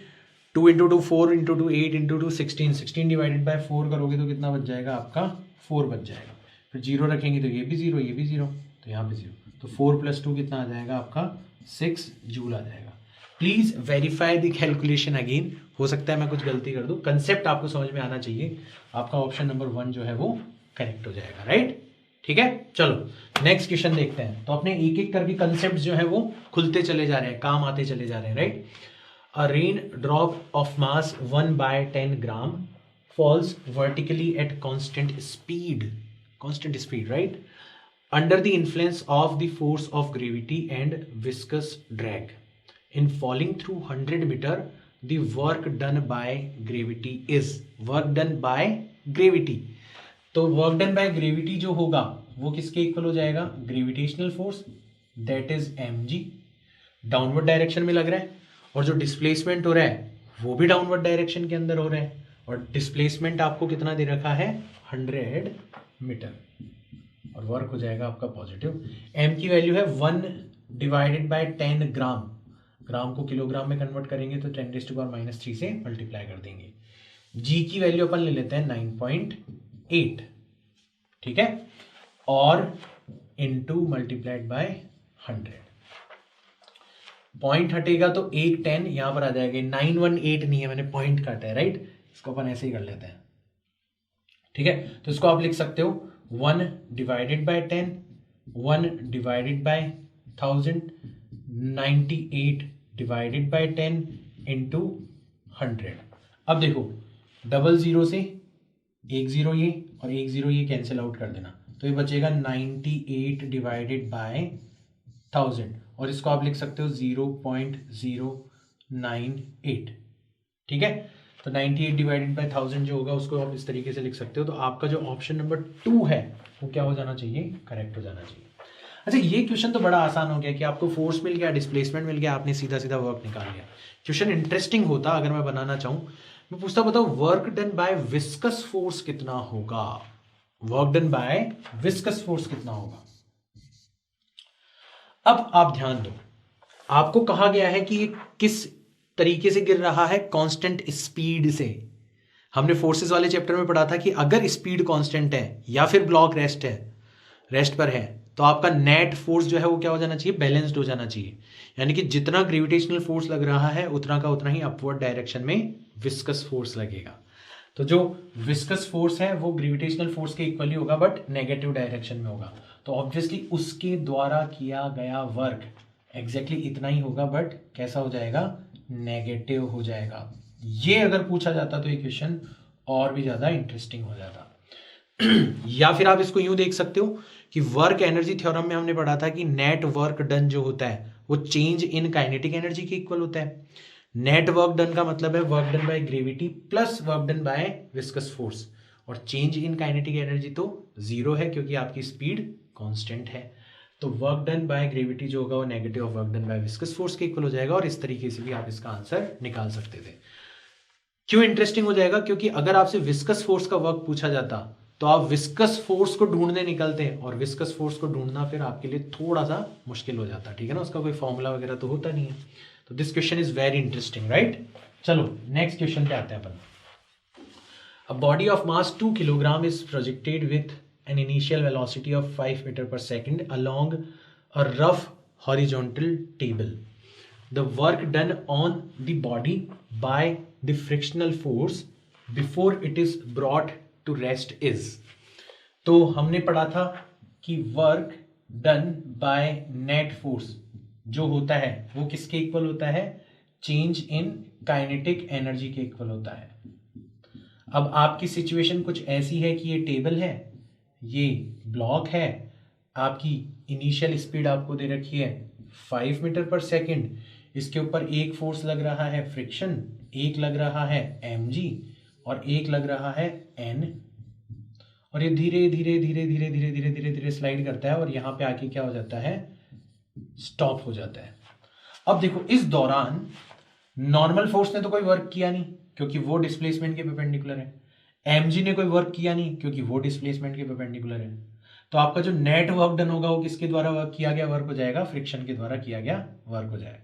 2 into 2 4 into 2 8 into 2 16, 16 divided by 4 करोगे तो कितना बच जाएगा आपका, 4 बच जाएगा। फिर 0 रखेंगे तो ये भी 0, ये भी 0, तो यहाँ पे 0, तो 4 प्लस 2 कितना आ जाएगा आपका, 6 जूल आ जाएगा। Please verify the calculation again, हो सकता है मैं कुछ गलती कर दूं, कंसेप्ट आपको समझ में आना चाहिए। आपका ऑप्शन नंबर 1 जो है वो करेक्ट हो जाएगा, राइट। ठीक है, चलो नेक्स्ट क्वेश्चन देखते हैं। तो अपने एक एक करके कंसेप्ट जो है वो खुलते चले जा रहे हैं, काम आते चले जा रहे हैं, right. A rain drop of mass 1/10 gram falls vertically at constant speed, right, under the influence of the force of gravity and viscous drag. In falling through 100 meter, the work done by gravity is work done by gravity. तो work done by gravity जो होगा वो किसके equal हो जाएगा, gravitational force, that is mg, downward direction में लग रहा है, और जो डिस्प्लेसमेंट हो रहा है वो भी डाउनवर्ड डायरेक्शन के अंदर हो रहा है, और डिस्प्लेसमेंट आपको कितना दे रखा है, 100 मीटर, और वर्क हो जाएगा आपका पॉजिटिव। m की वैल्यू है 1 डिवाइडेड बाय 10 ग्राम, ग्राम को किलोग्राम में कन्वर्ट करेंगे तो 10⁻³ से मल्टीप्लाई कर देंगे। g की वैल्यू अपन ले लेते हैं 9.8, ठीक है, और इनटू मल्टीप्लाइड बाय 100, पॉइंट हटेगा तो 110 यहां पर आ जाएगा, 918 नहीं है, मैंने पॉइंट काटा है, राइट। इसको अपन ऐसे ही कर लेते हैं, ठीक है। तो इसको आप लिख सकते हो 1 divided by 10, 1 divided by 1000, 98 divided by 10 into 100। अब देखो डबल जीरो से एक जीरो ये और एक जीरो ये कैंसिल आउट कर देना, तो ये बचेगा 98 डिवाइडेड बाय 1000, और इसको आप लिख सकते हो 0.098, ठीक है। तो 98 डिवाइडेड बाय 1000 जो होगा उसको आप इस तरीके से लिख सकते हो। तो आपका जो ऑप्शन नंबर 2 है वो क्या हो जाना चाहिए, करेक्ट हो जाना चाहिए। अच्छा, ये क्वेश्चन तो बड़ा आसान हो गया कि आपको फोर्स मिल गया, डिस्प्लेसमेंट मिल गया, आपने सीधा सीधा वर्क निकाल लिया। क्वेश्चन इंटरेस्टिंग होता अगर मैं बनाना चाहूं, मैं पूछता बताओ work done bye viscous force कितना होगा, work done bye viscous force कितना होगा। अब आप ध्यान दो, आपको कहा गया है कि ये किस तरीके से गिर रहा है, कांस्टेंट स्पीड से। हमने फोर्सेस वाले चैप्टर में पढ़ा था कि अगर स्पीड कांस्टेंट है या फिर ब्लॉक रेस्ट पर है, तो आपका नेट फोर्स जो है वो क्या हो जाना चाहिए, बैलेंस्ड हो जाना चाहिए। यानी कि जितना ग्रेविटेशनल फोर्स लग रहा है उतना का उतना ही अपवर्ड डायरेक्शन में विस्कस फोर्स लगेगा। तो जो विस्कस फोर्स है वो ग्रेविटेशनल फोर्स के इक्वली होगा बट नेगेटिव डायरेक्शन में होगा, तो ऑब्वियसली उसके द्वारा किया गया वर्क एग्जैक्टली इतना ही होगा बट कैसा हो जाएगा, नेगेटिव हो जाएगा। ये अगर पूछा जाता तो ये क्वेश्चन और भी ज्यादा इंटरेस्टिंग हो जाता। या फिर आप इसको यूं देख सकते हो कि वर्क एनर्जी थ्योरम में हमने पढ़ा था कि नेट वर्क डन जो होता है वो चेंज इन काइनेटिक एनर्जी के इक्वल होता है। नेट वर्क डन का मतलब है work done by gravity plus work done bye viscous force, और चेंज इन काइनेटिक एनर्जी तो 0 है क्योंकि आपकी स्पीड कांस्टेंट है। तो वर्क डन बाय ग्रेविटी जो होगा वो negative of work done bye viscous force के इक्वल हो जाएगा, और इस तरीके से भी आप इसका आंसर निकाल सकते थे। क्यों इंटरेस्टिंग हो जाएगा, क्योंकि अगर आपसे विस्कस फोर्स का वर्क पूछा जाता तो आप विस्कस फोर्स को ढूंढने निकलते हैं, और विस्कस फोर्स को ढूंढना फिर आपके लिए थोड़ा सा मुश्किल हो जाता, ठीक है ना, उसका कोई फॉर्मूला वगैरह तो होता नहीं है। तो this question is very interesting, right. चलो नेक्स्ट क्वेश्चन पे आते हैं अपन। A body of mass 2 kilogram is projected with an initial velocity of 5 meter per second along a rough horizontal table. The work done on the body by the frictional force before it is brought to rest is. तो हमने पढ़ा था कि work done by net force जो होता है वो किसके इक्वल होता है, चेंज इन काइनेटिक एनर्जी के इक्वल होता है। अब आपकी सिचुएशन कुछ ऐसी है कि ये टेबल है, ये ब्लॉक है, आपकी इनिशियल स्पीड आपको दे रखी है 5 मीटर पर सेकेंड, इसके ऊपर एक फोर्स लग रहा है फ्रिक्शन, एक लग रहा है mg और एक लग रहा है n, और ये धीरे धीरे धीरे धीरे धीरे धीरे धीरे धीरे स्लाइड करता है और यहाँ पे आके क्या हो जाता है, स्टॉप हो जाता है। अब देखो इस दौरान नॉर्मल फोर्स ने तो कोई वर्क किया नहीं क्योंकि वो डिस्प्लेसमेंट के परपेंडिकुलर है, mg ने कोई वर्क किया नहीं क्योंकि वो डिस्प्लेसमेंट के परपेंडिकुलर है। तो आपका जो नेट वर्क डन होगा वो किसके द्वारा वर्क किया गया वर्क हो जाएगा, फ्रिक्शन के द्वारा किया गया वर्क हो जाएगा।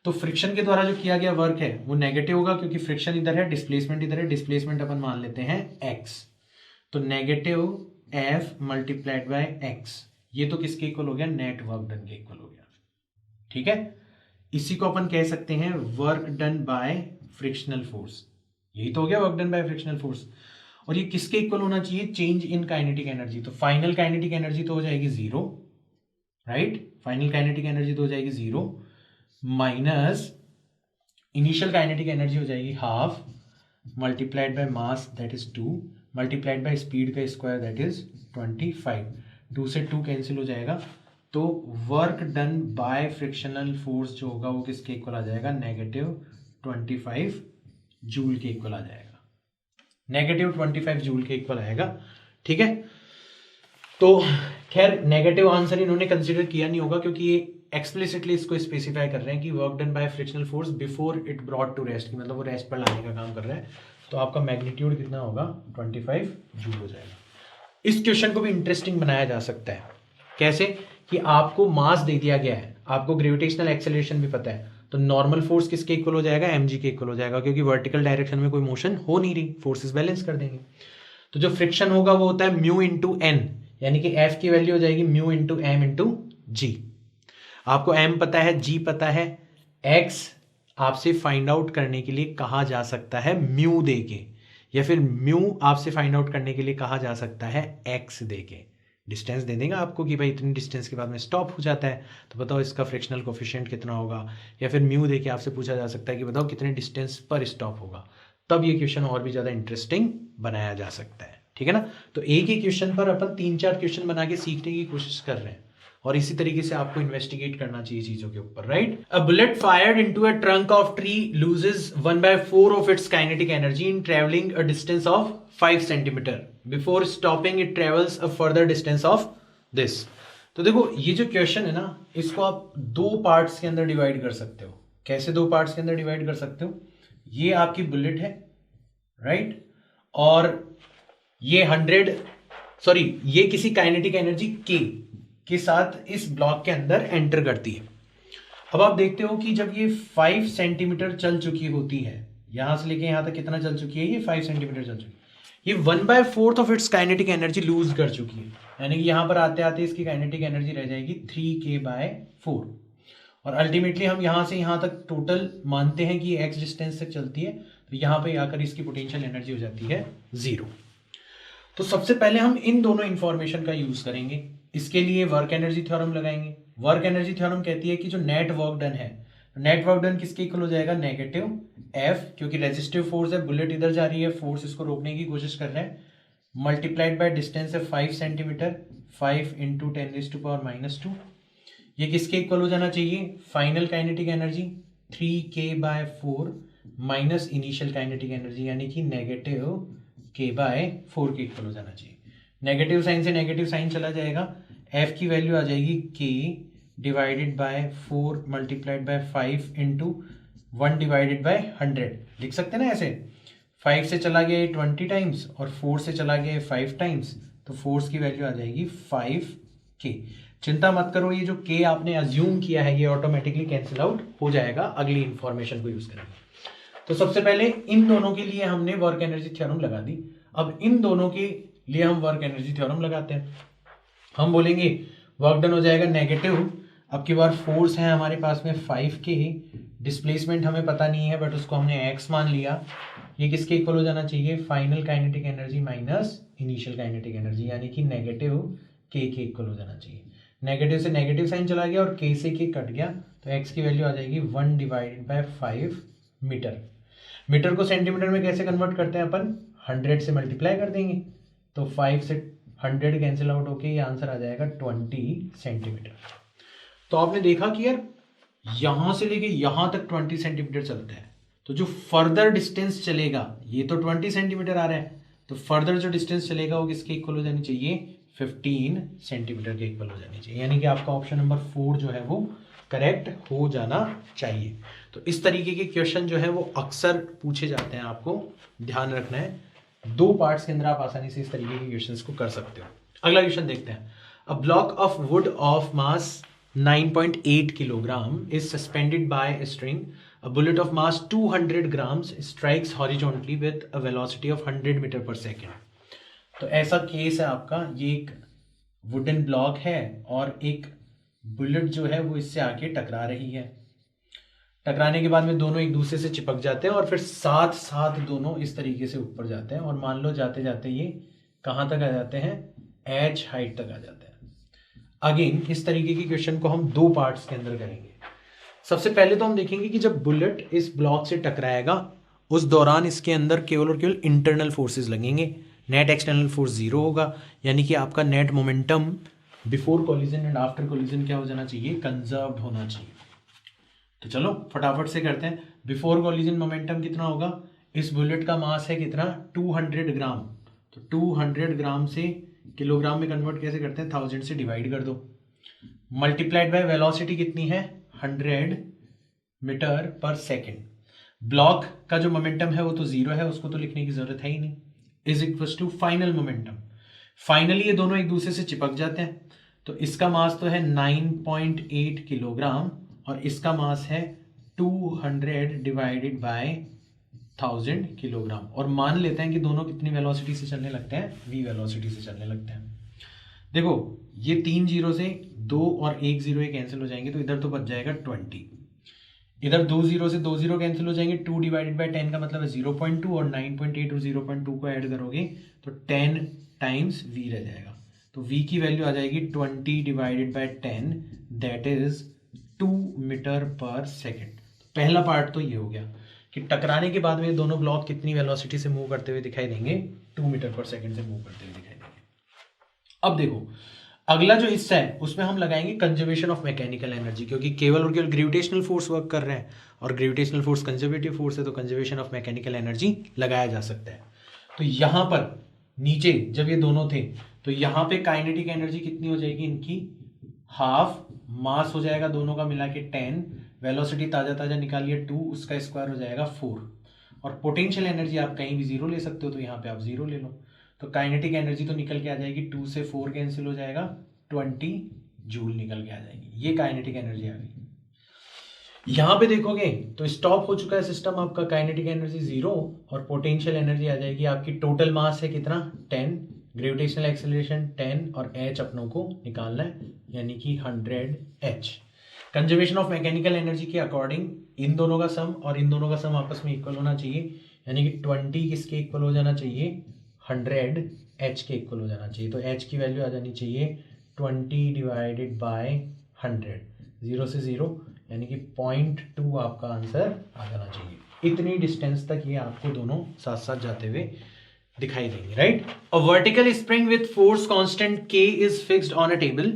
तो फ्रिक्शन के द्वारा जो किया गया वर्क है वो नेगेटिव होगा क्योंकि फ्रिक्शन इधर है, डिस्प्लेसमेंट इधर है, डिस्प्लेसमेंट अपन मान लेते हैं x, तो negative f multiplied by x, ये तो किसके इक्वल हो गया, नेट वर्क डन के इक्वल हो गया। ठीक है, इसी को अपन कह सकते हैं work done by frictional force, यही तो हो गया work done by frictional force. और ये किसके इक्वल होना चाहिए, चेंज इन काइनेटिक एनर्जी, तो फाइनल काइनेटिक एनर्जी तो हो जाएगी 0, राइट, फाइनल काइनेटिक एनर्जी तो हो जाएगी 0 माइनस इनिशियल काइनेटिक एनर्जी हो जाएगी half multiplied by mass that is 2 multiplied by speed का स्क्वायर दैट इज 25, 2 से 2 कैंसिल हो जाएगा, तो work done by frictional force जो होगा वो किसके इक्वल आ जाएगा, -25 जूल के इक्वल आ जाएगा, -25 जूल के इक्वल आएगा। ठीक है, तो खैर नेगेटिव आंसर इन्होंने कंसीडर किया नहीं होगा क्योंकि ये एक्सप्लिसिटली इसको स्पेसिफाई कर रहे हैं कि work done by frictional force before it brought to rest, मतलब वो रेस्ट पर लाने का काम कर रहा है। तो आपका मैग्नीट्यूड कितना होगा, 25 जूल हो जाएगा। इस क्वेश्चन को भी इंटरेस्टिंग बनाया जा सकता है, कैसे कि आपको मास दे दिया गया है, आपको ग्रेविटेशनल एक्सेलरेशन भी पता है, तो नॉर्मल फोर्स किसके इक्वल हो जाएगा, mg के इक्वल हो जाएगा क्योंकि वर्टिकल डायरेक्शन में कोई मोशन हो नहीं रही, फोर्सेस बैलेंस कर देंगे। तो जो फ्रिक्शन होगा वो होता है म्यू इंटू एन, यानी कि f की वैल्यू हो जाएगी म्यू इंटू एम इंटू जी। आपको m पता है, g पता है, x आपसे फाइंड आउट करने के लिए कहा जा सकता है म्यू दे के, या फिर म्यू आपसे फाइंड आउट करने के लिए कहा जा सकता है x दे के। डिस्टेंस दे देगा आपको कि भाई इतनी डिस्टेंस के बाद में स्टॉप हो जाता है, तो बताओ इसका फ्रिक्शनल कोफिशिएंट कितना होगा, या फिर म्यू दे के आपसे पूछा जा सकता है कि बताओ कितने डिस्टेंस पर स्टॉप होगा, तब ये क्वेश्चन और भी ज़्यादा इंटरेस्टिंग बनाया जा सकता है। ठीक है ना, तो एक ही क्वेश्चन पर अपन 3-4 क्वेश्चन बना के सीखने की कोशिश कर रहे हैं और इसी तरीके से आपको इन्वेस्टिगेट करना चाहिए चीजों के ऊपर, right. A bullet fired into a trunk of tree loses 1/4 of its kinetic energy in travelling a distance of 5 centimetre, before stopping it travels a further distance of this. तो देखो ये जो क्वेश्चन है ना, इसको आप 2 पार्ट्स के अंदर डिवाइड कर सकते हो। कैसे 2 पार्ट्स के अंदर डिवाइड कर सकते हो, ये आपकी बुलेट है, राइट, और ये ये किसी काइनेटिक एनर्जी के साथ इस ब्लॉक के अंदर एंटर करती है। अब आप देखते हो कि जब ये 5 सेंटीमीटर चल चुकी होती है, यहां से लेके यहां तक कितना चल चुकी है, ये 5 सेंटीमीटर चल चुकी है, ये 1/4 of its kinetic energy lose कर चुकी है, यानी कि यहां पर आते आते इसकी काइनेटिक एनर्जी रह जाएगी 3k/4, और अल्टीमेटली हम यहां से यहां तक टोटल मानते हैं कि x डिस्टेंस तक चलती है, तो यहां पे आकर इसकी पोटेंशियल एनर्जी हो जाती है 0। तो सबसे पहले हम इन दोनों इंफॉर्मेशन का यूज करेंगे, इसके लिए वर्क एनर्जी थ्योरम लगाएंगे। वर्क एनर्जी थ्योरम कहती है कि जो नेट वर्क डन है, नेट वर्क डन किसके इक्वल हो जाएगा, -f, क्योंकि रेजिस्टिव फोर्स है, बुलेट इधर जा रही है, फोर्स इसको रोकने की कोशिश कर रहे हैं, मल्टीप्लाइड बाय डिस्टेंस है 5 सेंटीमीटर, 5 × 10⁻², ये किसके इक्वल हो जाना चाहिए, final kinetic energy 3k/4 minus initial kinetic energy यानी कि -k/4 के इक्वल हो जाना चाहिए। नेगेटिव साइन से नेगेटिव साइन चला जाएगा, f की वैल्यू आ जाएगी k divided by 4 multiplied by 5 × 1/100, लिख सकते हैं ना ऐसे, 5 से चला गया 20 टाइम्स और 4 से चला गया 5 टाइम्स, तो फोर्स की वैल्यू आ जाएगी 5k। चिंता मत करो, ये जो k आपने अज्यूम किया है ये ऑटोमेटिकली कैंसिल आउट हो जाएगा अगली इंफॉर्मेशन को यूज करेंगे। तो सबसे पहले इन दोनों के लिए हमने वर्क एनर्जी थ्योरम लगा दी, अब इन दोनों के लिए हम वर्क एनर्जी थ्योरम लगाते हैं। हम बोलेंगे वर्क डन हो जाएगा नेगेटिव, अब की बार फोर्स है हमारे पास में 5k, डिस्प्लेसमेंट हमें पता नहीं है बट उसको हमने x मान लिया, ये किसके इक्वल हो जाना चाहिए, final kinetic energy minus initial kinetic energy यानी कि -k के इक्वल हो जाना चाहिए। नेगेटिव से नेगेटिव साइन चला गया और k से k कट गया, तो x की वैल्यू आ जाएगी 1/5 मीटर। मीटर को सेंटीमीटर में कैसे कन्वर्ट करते हैं अपन, 100 से मल्टीप्लाई कर देंगे, तो 5 से 100 कैंसिल आउट होके ये आंसर आ जाएगा 20 सेंटीमीटर। तो आपने देखा कि यार यहां से लेके यहां तक 20 सेंटीमीटर चलता है, तो जो फर्दर डिस्टेंस चलेगा, ये तो 20 सेंटीमीटर आ रहा है, तो फर्दर जो डिस्टेंस चलेगा वो किसके इक्वल हो जानी चाहिए, 15 सेंटीमीटर के इक्वल हो जानी चाहिए। यानी कि आपका ऑप्शन नंबर 4 जो है वो करेक्ट हो जाना चाहिए। तो इस तरीके के क्वेश्चन जो है वो अक्सर पूछे जाते हैं, आपको ध्यान रखना है। 2 पार्ट्स के अंदर आप आसानी से इस तरीके के क्वेश्चंस को कर सकते हो। अगला क्वेश्चन देखते हैं। अ block of would of mass 9.8 kilogram is suspended by a string. A bullet of mass 200 grams strikes horizontally with a velocity of 100 metre पर सेकेंड। तो ऐसा केस है आपका, ये एक वुडन ब्लॉक है और एक बुलेट जो है वो इससे आके टकरा रही है। टकराने के बाद में दोनों एक दूसरे से चिपक जाते हैं और फिर साथ साथ दोनों इस तरीके से ऊपर जाते हैं, और मान लो जाते जाते ये कहाँ तक आ जाते हैं, एच हाइट तक आ जाते हैं। अगेन इस तरीके की क्वेश्चन को हम 2 पार्ट्स के अंदर करेंगे। सबसे पहले तो हम देखेंगे कि जब बुलेट इस ब्लॉक से टकराएगा उस दौरान इसके अंदर केवल और केवल इंटरनल फोर्सेस लगेंगे, नेट एक्सटर्नल फोर्स 0 होगा। यानी कि आपका net momentum before collision and after collision क्या हो जाना चाहिए, कंजर्व्ड होना चाहिए। तो चलो फटाफट से करते हैं। बिफोर कोलिजन मोमेंटम कितना होगा, इस बुलेट का मास है कितना, 200 ग्राम। तो 200 ग्राम से किलोग्राम में कन्वर्ट कैसे करते हैं, 1000 से डिवाइड कर दो, मल्टीप्लाइड बाय वेलोसिटी कितनी है, 100 मीटर पर सेकेंड। ब्लॉक का जो मोमेंटम है वो तो 0 है, उसको तो लिखने की जरूरत है ही नहीं, is equal to final momentum. Finally ये दोनों एक दूसरे से चिपक जाते हैं, तो इसका मास तो है 9.8 किलोग्राम और इसका मास है 200 डिवाइडेड बाय 1000 किलोग्राम। और मान लेते हैं कि दोनों कितनी वेलोसिटी से चलने लगते हैं, v वेलोसिटी से चलने लगते हैं। देखो ये 3 जीरो से 2 और 1 जीरो कैंसिल हो जाएंगे, तो इधर तो बच जाएगा 20। इधर 2 जीरो से 2 जीरो कैंसिल हो जाएंगे, 2 डिवाइडेड बाय 10 का मतलब है 0.2 और 9.8 और 0.2 को ऐड करोगे तो 10 टाइम्स v रह जाएगा। तो v की वैल्यू आ जाएगी 20 divided by 10, that is 2 meter पर सेकेंड। पहला पार्ट तो ये हो गया कि टकराने के बाद में दोनों ब्लॉक कितनी वेलोसिटी से मूव करते हुए दिखाई देंगे, 2 मीटर पर सेकंड से मूव करते हुए दिखाई देंगे। अब देखो अगला जो हिस्सा है उसमें हम लगाएंगे कंजर्वेशन ऑफ मैकेनिकल एनर्जी, क्योंकि केवल और केवल ग्रेविटेशनल फोर्स वर्क कर रहे हैं और ग्रेविटेशनल फोर्स कंजर्वेटिव फोर्स है, तो कंजर्वेशन ऑफ मैकेनिकल एनर्जी लगाया जा सकता है। तो यहां पर नीचे जब ये दोनों थे तो यहाँ पे काइनेटिक एनर्जी कितनी हो जाएगी, इनकी हाफ, मास हो जाएगा दोनों का मिला के 10, वेलोसिटी ताजा ताजा निकालिए 2, उसका स्क्वायर हो जाएगा 4, और पोटेंशियल एनर्जी आप कहीं भी 0 ले सकते हो, तो यहाँ पे आप 0 ले लो। तो काइनेटिक एनर्जी तो निकल के आ जाएगी, 2 से 4 कैंसिल हो जाएगा, 20 जूल निकल के आ जाएगी। ये काइनेटिक एनर्जी आ गई। यहाँ पे देखोगे तो स्टॉप हो चुका है सिस्टम आपका, काइनेटिक एनर्जी 0 और पोटेंशियल एनर्जी आ जाएगी आपकी। टोटल मास है कितना, 10, ग्रेविटेशनल एक्सेलरेशन 10 और h अपनों को निकालना है, यानी कि 100h। Conservation of mechanical energy के अकॉर्डिंग इन दोनों का सम और इन दोनों का सम आपस में इक्वल होना चाहिए, यानी कि 20 किसके इक्वल हो जाना चाहिए, 100h के इक्वल हो जाना चाहिए। तो h की वैल्यू आ जानी चाहिए 20 डिवाइडेड बाय 100, 0 से 0 यानी कि 0.2 आपका आंसर आ जाना चाहिए। इतनी डिस्टेंस तक ये आपको दोनों साथ साथ जाते हुए दिखाई देंगे, right. A vertical spring with force constant k is fixed on a table.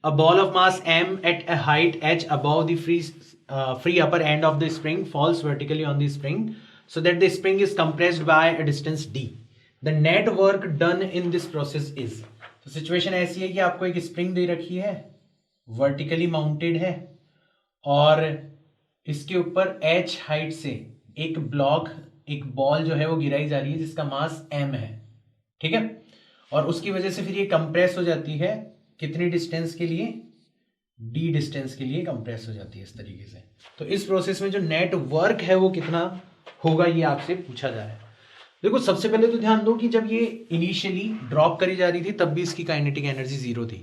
A ball of mass m at a height h above the free upper end of the spring falls vertically on the spring so that the spring is compressed by a distance d. The net work done in this process is. तो situation ऐसी है कि आपको एक spring दे रखी है, vertically mounted है, और इसके ऊपर h हाइट से एक ब्लॉक, एक बॉल जो है वो गिराई जा रही है जिसका मास m है, ठीक है। और उसकी वजह से फिर ये कंप्रेस हो जाती है, कितनी डिस्टेंस के लिए, d डिस्टेंस के लिए कंप्रेस हो जाती है इस तरीके से। तो इस प्रोसेस में जो नेट वर्क है वो कितना होगा ये आपसे पूछा जा रहा है। देखो सबसे पहले तो ध्यान दो कि जब ये इनिशियली ड्रॉप करी जा रही थी तब भी इसकी काइनेटिक एनर्जी 0 थी,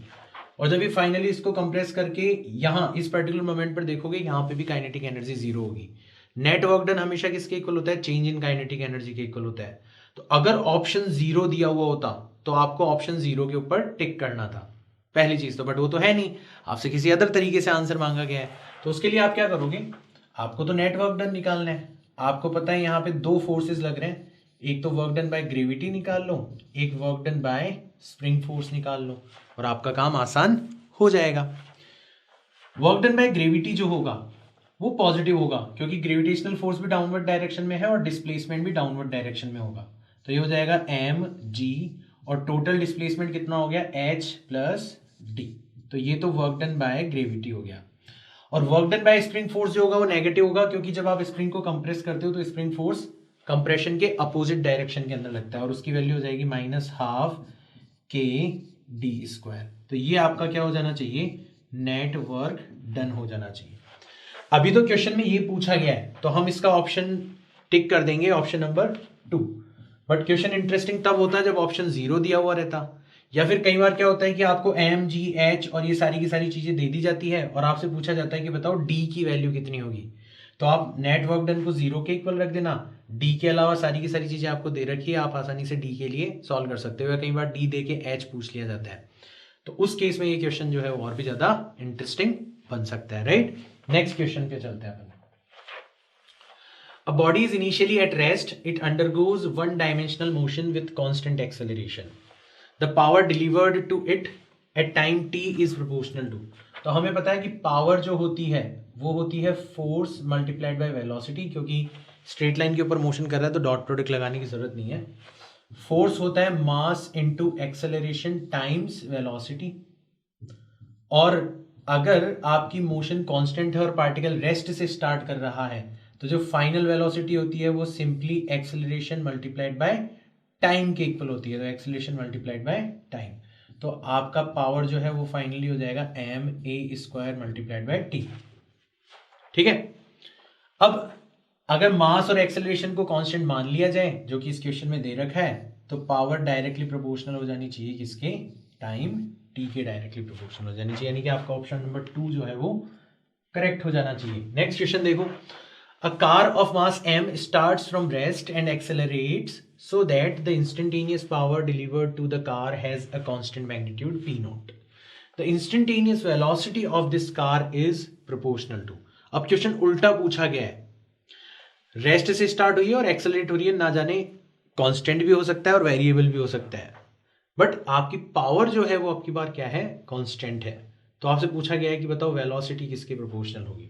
और जब ये फाइनली इसको कंप्रेस करके यहाँ इस पर्टिकुलर मोमेंट पर देखोगे यहाँ पे भी काइनेटिक एनर्जी 0 होगी। नेट वर्क डन हमेशा किसके इक्वल होता है, चेंज इन काइनेटिक एनर्जी के इक्वल होता है। तो अगर ऑप्शन 0 दिया हुआ होता तो आपको ऑप्शन 0 के ऊपर टिक करना था, पहली चीज तो, बट वो तो है नहीं, आपसे किसी अदर तरीके से आंसर मांगा गया है। तो उसके लिए आप क्या करोगे, आपको तो नेट वर्क डन निकालना है। आपको पता है यहाँ पे 2 फोर्सेस लग रहे हैं, एक तो वर्क डन बाय ग्रेविटी निकाल लो, एक work done bye spring force निकाल लो और आपका काम आसान हो जाएगा। वर्क डन बाय ग्रेविटी जो होगा वो पॉजिटिव होगा, क्योंकि ग्रेविटेशनल फोर्स भी डाउनवर्ड डायरेक्शन में है और डिस्प्लेसमेंट भी डाउनवर्ड डायरेक्शन में होगा। तो ये हो जाएगा mg और टोटल डिस्प्लेसमेंट कितना हो गया h प्लस d। तो ये तो वर्क डन बाय ग्रेविटी हो गया। और work done bye spring force जो होगा वो नेगेटिव होगा, क्योंकि जब आप स्प्रिंग को कंप्रेस करते हो तो स्प्रिंग फोर्स कंप्रेशन के अपोजिट डायरेक्शन के अंदर लगता है और उसकी वैल्यू हो जाएगी -12 kd²। तो ये आपका क्या हो जाना चाहिए, नेट वर्क डन हो जाना चाहिए। अभी तो क्वेश्चन में ये पूछा गया है तो हम इसका ऑप्शन टिक कर देंगे, option number 2। But question interesting तब होता है जब ऑप्शन 0 दिया हुआ रहता, या फिर कई बार क्या होता है कि आपको m g h और ये सारी की सारी चीजें दे दी जाती है और आपसे पूछा जाता है कि बताओ d की वैल्यू कितनी होगी। तो आप नेट वर्क डन को 0 के इक्वल रख देना, d के अलावा सारी की सारी चीजें आपको दे रखी है, आप आसानी से d के लिए सॉल्व कर सकते हो। या कई बार d दे के h पूछ लिया जाता है, तो उस केस में ये क्वेश्चन जो है और भी ज्यादा इंटरेस्टिंग बन सकता है, राइट। नेक्स्ट क्वेश्चन पे चलते हैं अपन। A body is initially at rest. It undergoes one-dimensional motion with constant acceleration. The power delivered to it at time t is proportional to. तो हमें पता है कि पावर जो होती है वो होती है फोर्स मल्टीप्लाइड बाय वेलोसिटी, क्योंकि स्ट्रेट लाइन के ऊपर मोशन कर रहा है तो डॉट प्रोडक्ट लगाने की जरूरत नहीं है। फोर्स होता है mass into acceleration times velocity. और अगर आपकी मोशन कांस्टेंट है और पार्टिकल रेस्ट से स्टार्ट कर रहा है तो जो फाइनल वेलोसिटी होती है वो simply acceleration multiplied by time के इक्वल होती है। तो एक्सेलरेशन मल्टीप्लाइड बाय टाइम, तो आपका पावर जो है वो फाइनली हो जाएगा ma² मल्टीप्लाइड बाय t। ठीक है। अब अगर मास और एक्सेलरेशन को कांस्टेंट मान लिया जाए जो कि इस क्वेश्चन में दे रखा है, तो पावर डायरेक्टली प्रोपोर्शनल हो जानी चाहिए किसके, टाइम t के डायरेक्टली प्रोपोर्शनल हो जानी चाहिए, यानी कि आपका ऑप्शन नंबर 2 जो है वो करेक्ट हो जाना चाहिए। नेक्स्ट क्वेश्चन देखो। A car of mass m starts from rest and accelerates so that the instantaneous power delivered to the car has a constant magnitude p0. The instantaneous velocity of this car is proportional to. अब question उल्टा पूछा गया है, rest से start हुई है और accelerate हो रही है, ना जाने कांस्टेंट भी हो सकता है और वेरिएबल भी हो सकता है, बट आपकी पावर जो है वो आपकी बार क्या है, कांस्टेंट है। तो आपसे पूछा गया है कि बताओ वेलोसिटी किसके प्रोपोर्शनल होगी।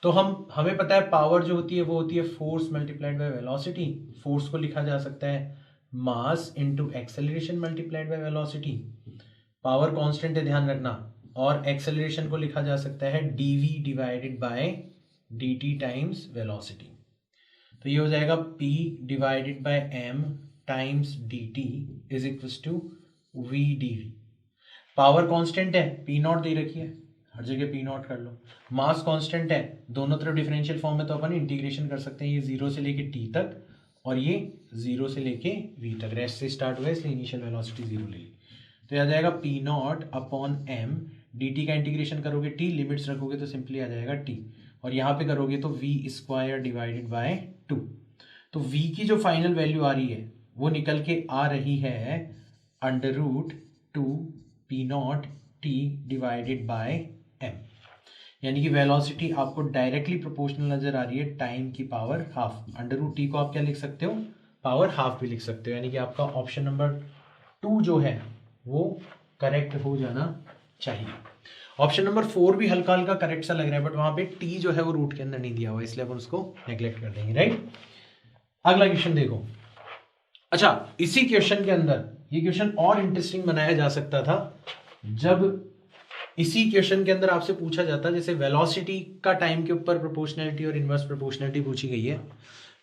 तो हमें पता है पावर जो होती है वो होती है force multiplied by velocity. Force को लिखा जा सकता है mass into acceleration multiplied by velocity. Power constant है, ध्यान रखना। और एक्सेलरेशन को लिखा जा सकता है dv divided by dt times velocity. तो ये हो जाएगा p divided by m times dt is equals to v dv। Power constant है, p0 दे रखी है, हर जगह p0 कर लो। मास कांस्टेंट है, दोनों तरफ डिफरेंशियल फॉर्म में तो अपन इंटीग्रेशन कर सकते हैं, ये 0 से लेके t तक और ये 0 से लेके v तक। रेस्ट से स्टार्ट हुआ है इसलिए इनिशियल वेलोसिटी 0 ले ली। तो आ जाएगा p0 अपॉन m, dt का इंटीग्रेशन करोगे t, लिमिट्स रखोगे तो सिंपली आ जाएगा t, और यहाँ पे करोगे तो v² डिवाइडेड बाय 2। तो v की जो फाइनल वैल्यू आ रही है वो निकल के आ रही है √2 p0 t divided by m, यानी कि वेलोसिटी आपको डायरेक्टली प्रोपोर्शनल नजर आ रही है टाइम की पावर हाफ। √t को आप क्या लिख सकते हो, पावर हाफ भी लिख सकते हो, यानी कि आपका ऑप्शन नंबर 2 जो है वो करेक्ट हो जाना चाहिए। ऑप्शन नंबर 4 भी हल्का हल्का करेक्ट सा लग रहा है, बट वहां पे t जो है वो रूट के अंदर नहीं दिया हुआ, इसलिए अपन उसको नेग्लेक्ट कर देंगे, राइट। अगला क्वेश्चन देखो। अच्छा, इसी क्वेश्चन के अंदर ये क्वेश्चन और इंटरेस्टिंग बनाया जा सकता था जब इसी क्वेश्चन के अंदर आपसे पूछा जाता, जैसे वेलोसिटी का टाइम के ऊपर प्रोपोर्शनलिटी और इनवर्स प्रोपोर्शनलिटी पूछी गई है,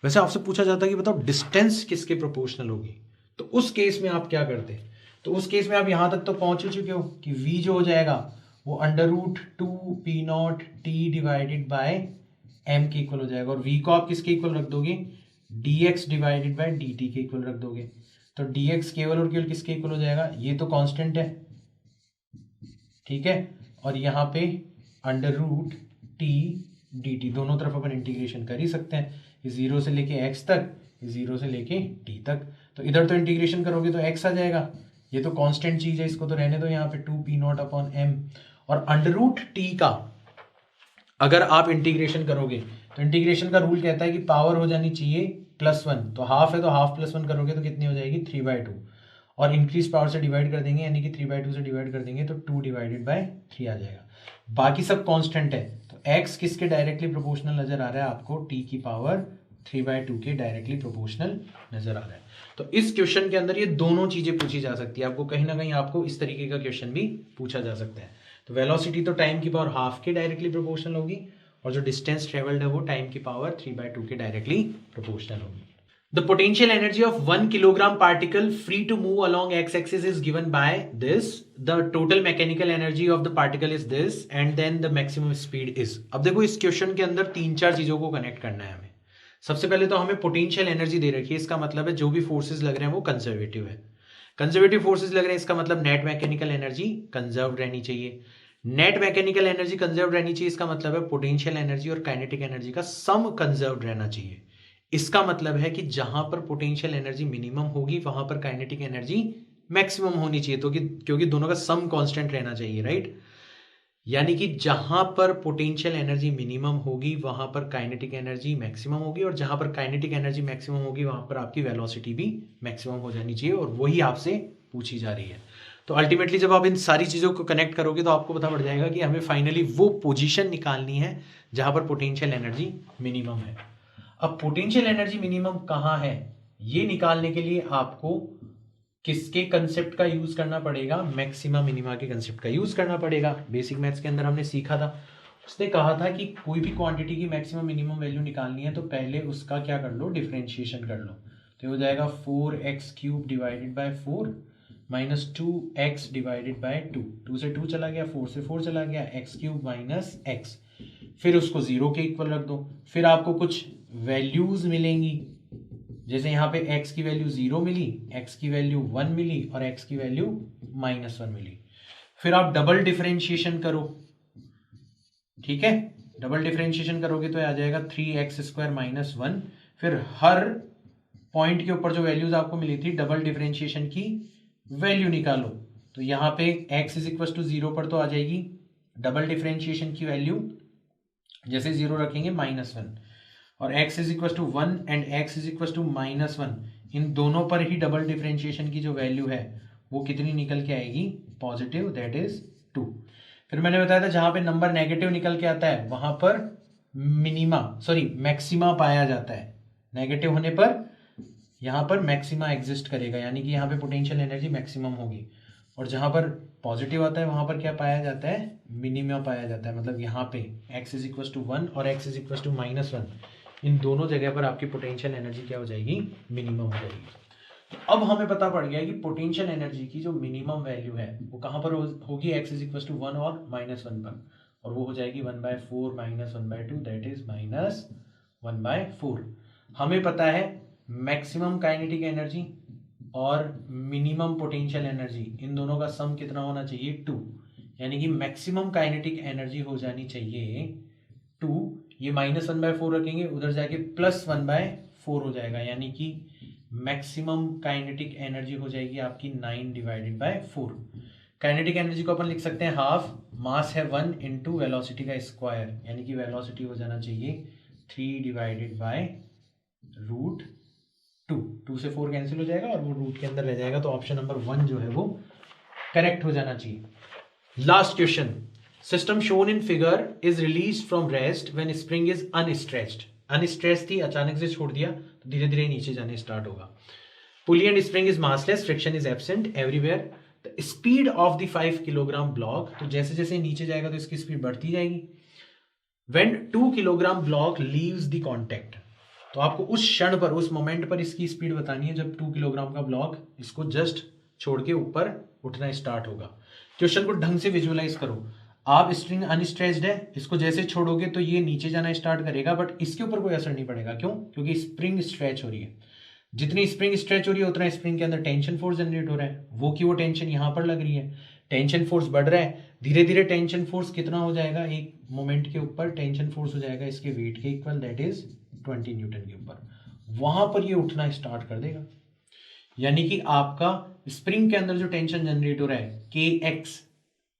वैसे आपसे पूछा जाता कि बताओ डिस्टेंस किसके प्रोपोर्शनल होगी। तो उस केस में आप क्या करते, तो उस केस में आप यहां तक तो पहुंच चुके हो कि v जो हो जाएगा वो √2 p0 t divided by m के इक्वल हो जाएगा, और v को आप किसके इक्वल रख दोगे, dx डिवाइडेड बाय dt के इक्वल रख दोगे। तो dx केवल और केवल किसके इक्वल हो जाएगा, ये तो कांस्टेंट है, ठीक है, और यहाँ पे √t dt, दोनों तरफ अपन इंटीग्रेशन कर ही सकते हैं, 0 से लेके x तक, 0 से लेके t तक। तो इधर तो इंटीग्रेशन करोगे तो x आ जाएगा, ये तो कांस्टेंट चीज है, इसको तो रहने दो यहाँ पे 2 p0 अपॉन m। और √t का अगर आप इंटीग्रेशन करोगे तो इंटीग्रेशन का रूल कहता है कि पावर हो जानी चाहिए +1, तो हाफ है तो हाफ +1 करोगे तो कितनी हो जाएगी 3/2, और इंक्रीज पावर से डिवाइड कर देंगे, यानी कि 3/2 से डिवाइड कर देंगे तो 2/3 आ जाएगा। बाकी सब कांस्टेंट है, तो x किसके डायरेक्टली प्रोपोर्शनल नजर आ रहा है आपको? t की पावर 3/2 के डायरेक्टली प्रोपोर्शनल नजर आ रहा है। तो इस क्वेश्चन के अंदर ये दोनों चीजें पूछी जा सकती है, आपको कहीं ना कहीं आपको इस तरीके का क्वेश्चन भी पूछा जा सकता है। तो वेलोसिटी तो टाइम की पावर हाफ के डायरेक्टली प्रोपोर्शनल होगी, और जो डिस्टेंस ट्रेवल्ड है वो टाइम की पावर 3/2 के डायरेक्टली प्रोपोर्शनल होगी। The potential energy of 1 kilogram particle free to move along x-axis is given by this. The total mechanical energy of the particle is this, and then the maximum speed is. अब देखो इस question के अंदर 3-4 चीजों को connect करना है हमें। सबसे पहले तो हमें पोटेंशियल एनर्जी दे रखी है, इसका मतलब है जो भी फोर्सेस लग रहे हैं वो कंजर्वेटिव है। कंजर्वेटिव फोर्सेस लग रहे हैं, इसका मतलब नेट मैकेनिकल एनर्जी कंजर्व रहनी चाहिए। नेट मैकेनिकल एनर्जी कंजर्व रहनी चाहिए, इसका मतलब है पोटेंशियल एनर्जी और काइनेटिक एनर्जी का सम कंजर्व रहना चाहिए। इसका मतलब है कि जहां पर पोटेंशियल एनर्जी मिनिमम होगी वहां पर काइनेटिक एनर्जी मैक्सिमम होनी चाहिए, तो क्योंकि दोनों का सम कांस्टेंट रहना चाहिए, राइट। यानी कि जहां पर पोटेंशियल एनर्जी मिनिमम होगी वहां पर काइनेटिक एनर्जी मैक्सिमम होगी, और जहां पर काइनेटिक एनर्जी मैक्सिमम होगी वहां पर आपकी वेलोसिटी भी मैक्सिमम हो जानी चाहिए, और वही आपसे पूछी जा रही है। तो अल्टीमेटली जब आप इन सारी चीजों को कनेक्ट करोगे तो आपको पता पड़ जाएगा कि हमें फाइनली वो पोजीशन निकालनी है जहां पर पोटेंशियल एनर्जी मिनिमम है। अब पोटेंशियल एनर्जी मिनिमम कहां है ये निकालने के लिए आपको किसके कंसेप्ट का यूज करना पड़ेगा? मैक्सिमा मिनिमा के कंसेप्ट का यूज करना पड़ेगा। बेसिक मैथ्स के अंदर हमने सीखा था, उसने कहा था कि कोई भी क्वांटिटी की मैक्सिमम मिनिमम वैल्यू निकालनी है तो पहले उसका क्या कर लो? डिफरेंशिएशन कर लो। तो हो जाएगा 4x³ divided by 4 minus 2x divided by 2, 2 से 2 चला गया, 4 से 4 चला गया, x³ माइनस x, फिर उसको 0 के इक्वल रख दो। फिर आपको कुछ वैल्यूज मिलेंगी, जैसे यहाँ पे x की वैल्यू 0 मिली, x की वैल्यू 1 मिली और x की वैल्यू -1 मिली। फिर आप डबल डिफरेंशिएशन करो, ठीक है। डबल डिफरेंशिएशन करोगे तो आ जाएगा 3x² माइनस 1। फिर हर पॉइंट के ऊपर जो वैल्यूज आपको मिली थी डबल डिफरेंशिएशन की वैल्यू निकालो। तो यहाँ पे x इज इक्वल टू 0 पर तो आ जाएगी डबल डिफरेंशिएशन की वैल्यू, जैसे 0 रखेंगे -1, और x is equal to 1 and x is equal to -1, इन दोनों पर ही डबल डिफरेंशिएशन की जो वैल्यू है वो कितनी निकल के आएगी? Positive, that is 2। फिर मैंने बताया था जहां पे नंबर नेगेटिव निकल के आता है वहां पर मैक्सिमा पाया जाता है। नेगेटिव होने पर यहां पर मैक्सिमा एग्जिस्ट करेगा, यानी कि यहाँ पे पोटेंशियल एनर्जी मैक्सिमम होगी। और जहां पर पॉजिटिव आता है वहां पर क्या पाया जाता है? मिनिमा पाया जाता है। मतलब यहाँ पे x इज इक्वल टू 1 और x इज इक्वल टू -1, इन दोनों जगह पर आपकी पोटेंशियल एनर्जी क्या हो जाएगी? मिनिमम हो जाएगी। तो अब हमें पता पड़ गया कि पोटेंशियल एनर्जी की जो मिनिमम वैल्यू है वो कहां पर होगी? x इज इक्वल टू 1 और -1 पर, और वो हो जाएगी 1/4 माइनस 1/2, दैट इज -1/4। हमें पता है मैक्सिमम काइनेटिक एनर्जी और मिनिमम पोटेंशियल एनर्जी, इन दोनों का सम कितना होना चाहिए? 2, यानी कि मैक्सिमम काइनेटिक एनर्जी हो जानी चाहिए 2। ये -1/4 रखेंगे, उधर जाके +1/4 हो जाएगा, यानी कि मैक्सिमम काइनेटिक एनर्जी हो जाएगी आपकी 9/4। काइनेटिक एनर्जी को अपन लिख सकते हैं हाफ, मास है 1 इंटू वेलोसिटी का स्क्वायर, यानी कि वेलोसिटी हो जाना चाहिए 3/√2। 2 से 4 कैंसिल हो जाएगा और वो रूट के अंदर रह जाएगा, तो ऑप्शन नंबर 1 जो है वो करेक्ट हो जाना चाहिए। Last question, system shown in figure is release from rest when spring is unstretched. Unstretched थी, अचानक से छोड़ दिया तो धीरे धीरे नीचे जाने स्टार्ट होगा। Pulley and spring is massless, friction is absent everywhere. The speed of the 5 kilogram block, तो जैसे जैसे नीचे जाएगा तो इसकी स्पीड बढ़ती जाएगी। When 2 kilogram block leaves the contact, तो आपको उस क्षण पर, उस मोमेंट पर इसकी स्पीड बतानी है जब 2 किलोग्राम का ब्लॉक इसको जस्ट छोड़ के ऊपर उठना स्टार्ट होगा। क्वेश्चन को ढंग से विजुअलाइज करो। आप स्ट्रिंग अनस्ट्रेच्ड है, इसको जैसे छोड़ोगे तो ये नीचे जाना स्टार्ट करेगा, बट इसके ऊपर कोई असर नहीं पड़ेगा। क्यों? क्योंकि स्प्रिंग स्ट्रेच हो रही है। जितनी स्प्रिंग स्ट्रेच हो रही है उतना स्प्रिंग के अंदर टेंशन फोर्स जनरेट हो रहा है, वो की वो टेंशन यहां पर लग रही है, टेंशन फोर्स बढ़ रहा है। धीरे धीरे टेंशन फोर्स कितना हो जाएगा? एक मोमेंट के ऊपर टेंशन फोर्स हो जाएगा इसके वेट के इक्वल, दैट इज 20 न्यूटन के ऊपर। वहां पर ये उठना स्टार्ट कर देगा, यानी कि आपका स्प्रिंग के अंदर जो टेंशन जनरेट हो रहा है kx,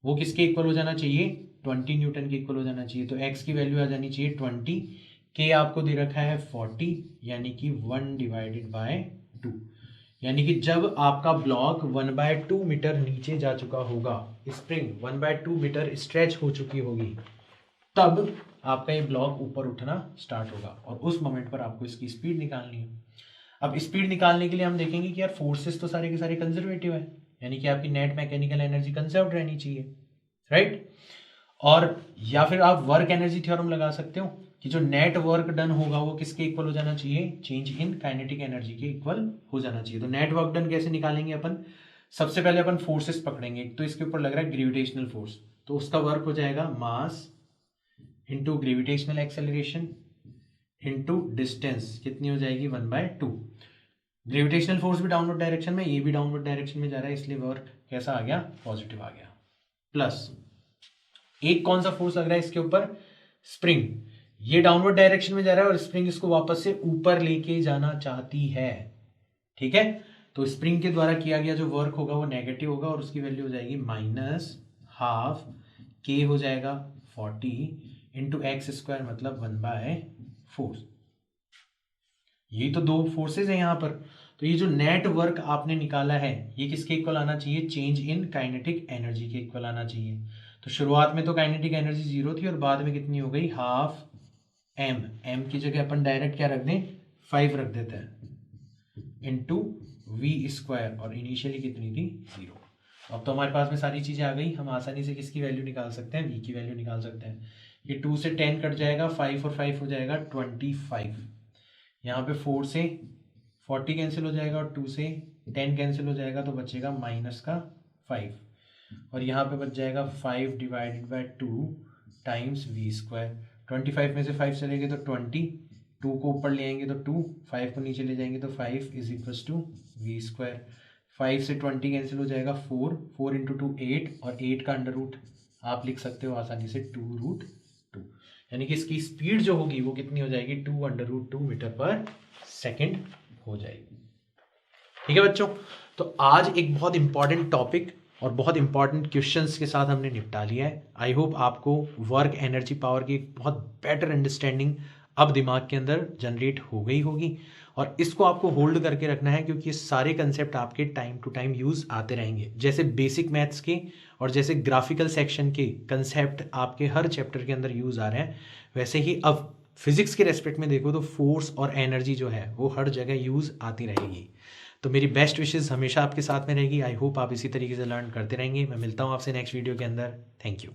वो किसके इक्वल हो जाना चाहिए? 20 न्यूटन के इक्वल हो जाना चाहिए। तो x की वैल्यू आ जानी चाहिए 20, k आपको दे रखा है 40, यानी कि 1/2। यानी कि जब आपका ब्लॉक 1/2 मीटर नीचे जा चुका होगा, स्प्रिंग 1/2 मीटर स्ट्रेच हो चुकी होगी, तब आपका ये ब्लॉक ऊपर उठना स्टार्ट होगा और उस मोमेंट पर आपको इसकी स्पीड निकालनी है। अब स्पीड निकालने के लिए हम देखेंगे कि यार फोर्सेस तो सारे के सारे कंजर्वेटिव है, यानी कि आपकी नेट मैकेनिकल एनर्जी कंजर्व्ड रहनी चाहिए, राइट। और या फिर आप वर्क एनर्जी थ्योरम लगा सकते हो कि जो नेट वर्क डन होगा वो किसके इक्वल हो जाना चाहिए, चेंज इन काइनेटिक एनर्जी के इक्वल हो जाना चाहिए। तो नेट वर्क डन कैसे निकालेंगे अपन, सबसे पहले अपन फोर्सेस पकड़ेंगे। तो इसके ऊपर लग रहा है ग्रेविटेशनल फोर्स, तो उसका वर्क हो जाएगा mass into gravitational acceleration into distance, कितनी हो जाएगी 1/2। ग्रेविटेशनल फोर्स भी डाउनवर्ड डायरेक्शन में, ये भी डाउनवर्ड डायरेक्शन में जा रहा है, इसलिए वर्क कैसा आ गया, पॉजिटिव आ गया। प्लस एक कौन सा फोर्स लग रहा है इसके ऊपर, स्प्रिंग, ये डाउनवर्ड डायरेक्शन में जा रहा है और स्प्रिंग इसको वापस से ऊपर लेके जाना चाहती है, ठीक है। तो स्प्रिंग के द्वारा किया गया जो वर्क होगा वो नेगेटिव होगा और उसकी वैल्यू हो जाएगी -12 k हो जाएगा 40 इंटू x², मतलब 1/4। यही तो दो फोर्सेज है यहाँ पर। तो ये जो नेट वर्क आपने निकाला है ये किसके इक्वल आना चाहिए, चेंज इन काइनेटिक एनर्जी के इक्वल आना चाहिए। तो शुरुआत में तो काइनेटिक एनर्जी 0 थी और बाद में कितनी हो गई, 12m, m की जगह अपन डायरेक्ट क्या रख दें, 5 रख देते हैं, इंटू v², और इनिशियली कितनी थी, 0। अब तो हमारे पास में सारी चीजें आ गई, हम आसानी से किसकी वैल्यू निकाल सकते हैं, v की वैल्यू निकाल सकते हैं। ये 2 से 10 कट जाएगा, 5 और 5 हो जाएगा 25, यहाँ पे 4 से 40 कैंसिल हो जाएगा और 2 से 10 कैंसिल हो जाएगा, तो बचेगा -5, और यहाँ पे बच जाएगा 5 / 2 टाइम्स v²। 25 में से 5 चलेंगे तो 20, 2 को ऊपर ले आएंगे तो 2, 5 को नीचे ले जाएंगे तो 5 = v²। 5 से 20 कैंसिल हो जाएगा 4, 4 × 2 8, और 8 का अंडर रूट आप लिख सकते हो आसानी से 2√2, यानी कि इसकी स्पीड जो होगी वो कितनी हो जाएगी, 2√2 मीटर/सेकंड हो जाएगी। ठीक है बच्चों, तो आज एक बहुत इंपॉर्टेंट टॉपिक और बहुत इंपॉर्टेंट क्वेश्चंस के साथ हमने निपटा लिया है। आई होप आपको वर्क एनर्जी पावर की एक बहुत बेटर अंडरस्टैंडिंग अब दिमाग के अंदर जनरेट हो गई होगी, और इसको आपको होल्ड करके रखना है क्योंकि ये सारे कंसेप्ट आपके टाइम टू टाइम यूज आते रहेंगे। जैसे बेसिक मैथ्स के और जैसे ग्राफिकल सेक्शन के कंसेप्ट आपके हर चैप्टर के अंदर यूज आ रहे हैं, वैसे ही अब फिजिक्स के रेस्पेक्ट में देखो तो फोर्स और एनर्जी जो है वो हर जगह यूज आती रहेगी। तो मेरी बेस्ट विशेस हमेशा आपके साथ में रहेगी। आई होप आप इसी तरीके से लर्न करते रहेंगे। मैं मिलता हूँ आपसे नेक्स्ट वीडियो के अंदर। Thank you.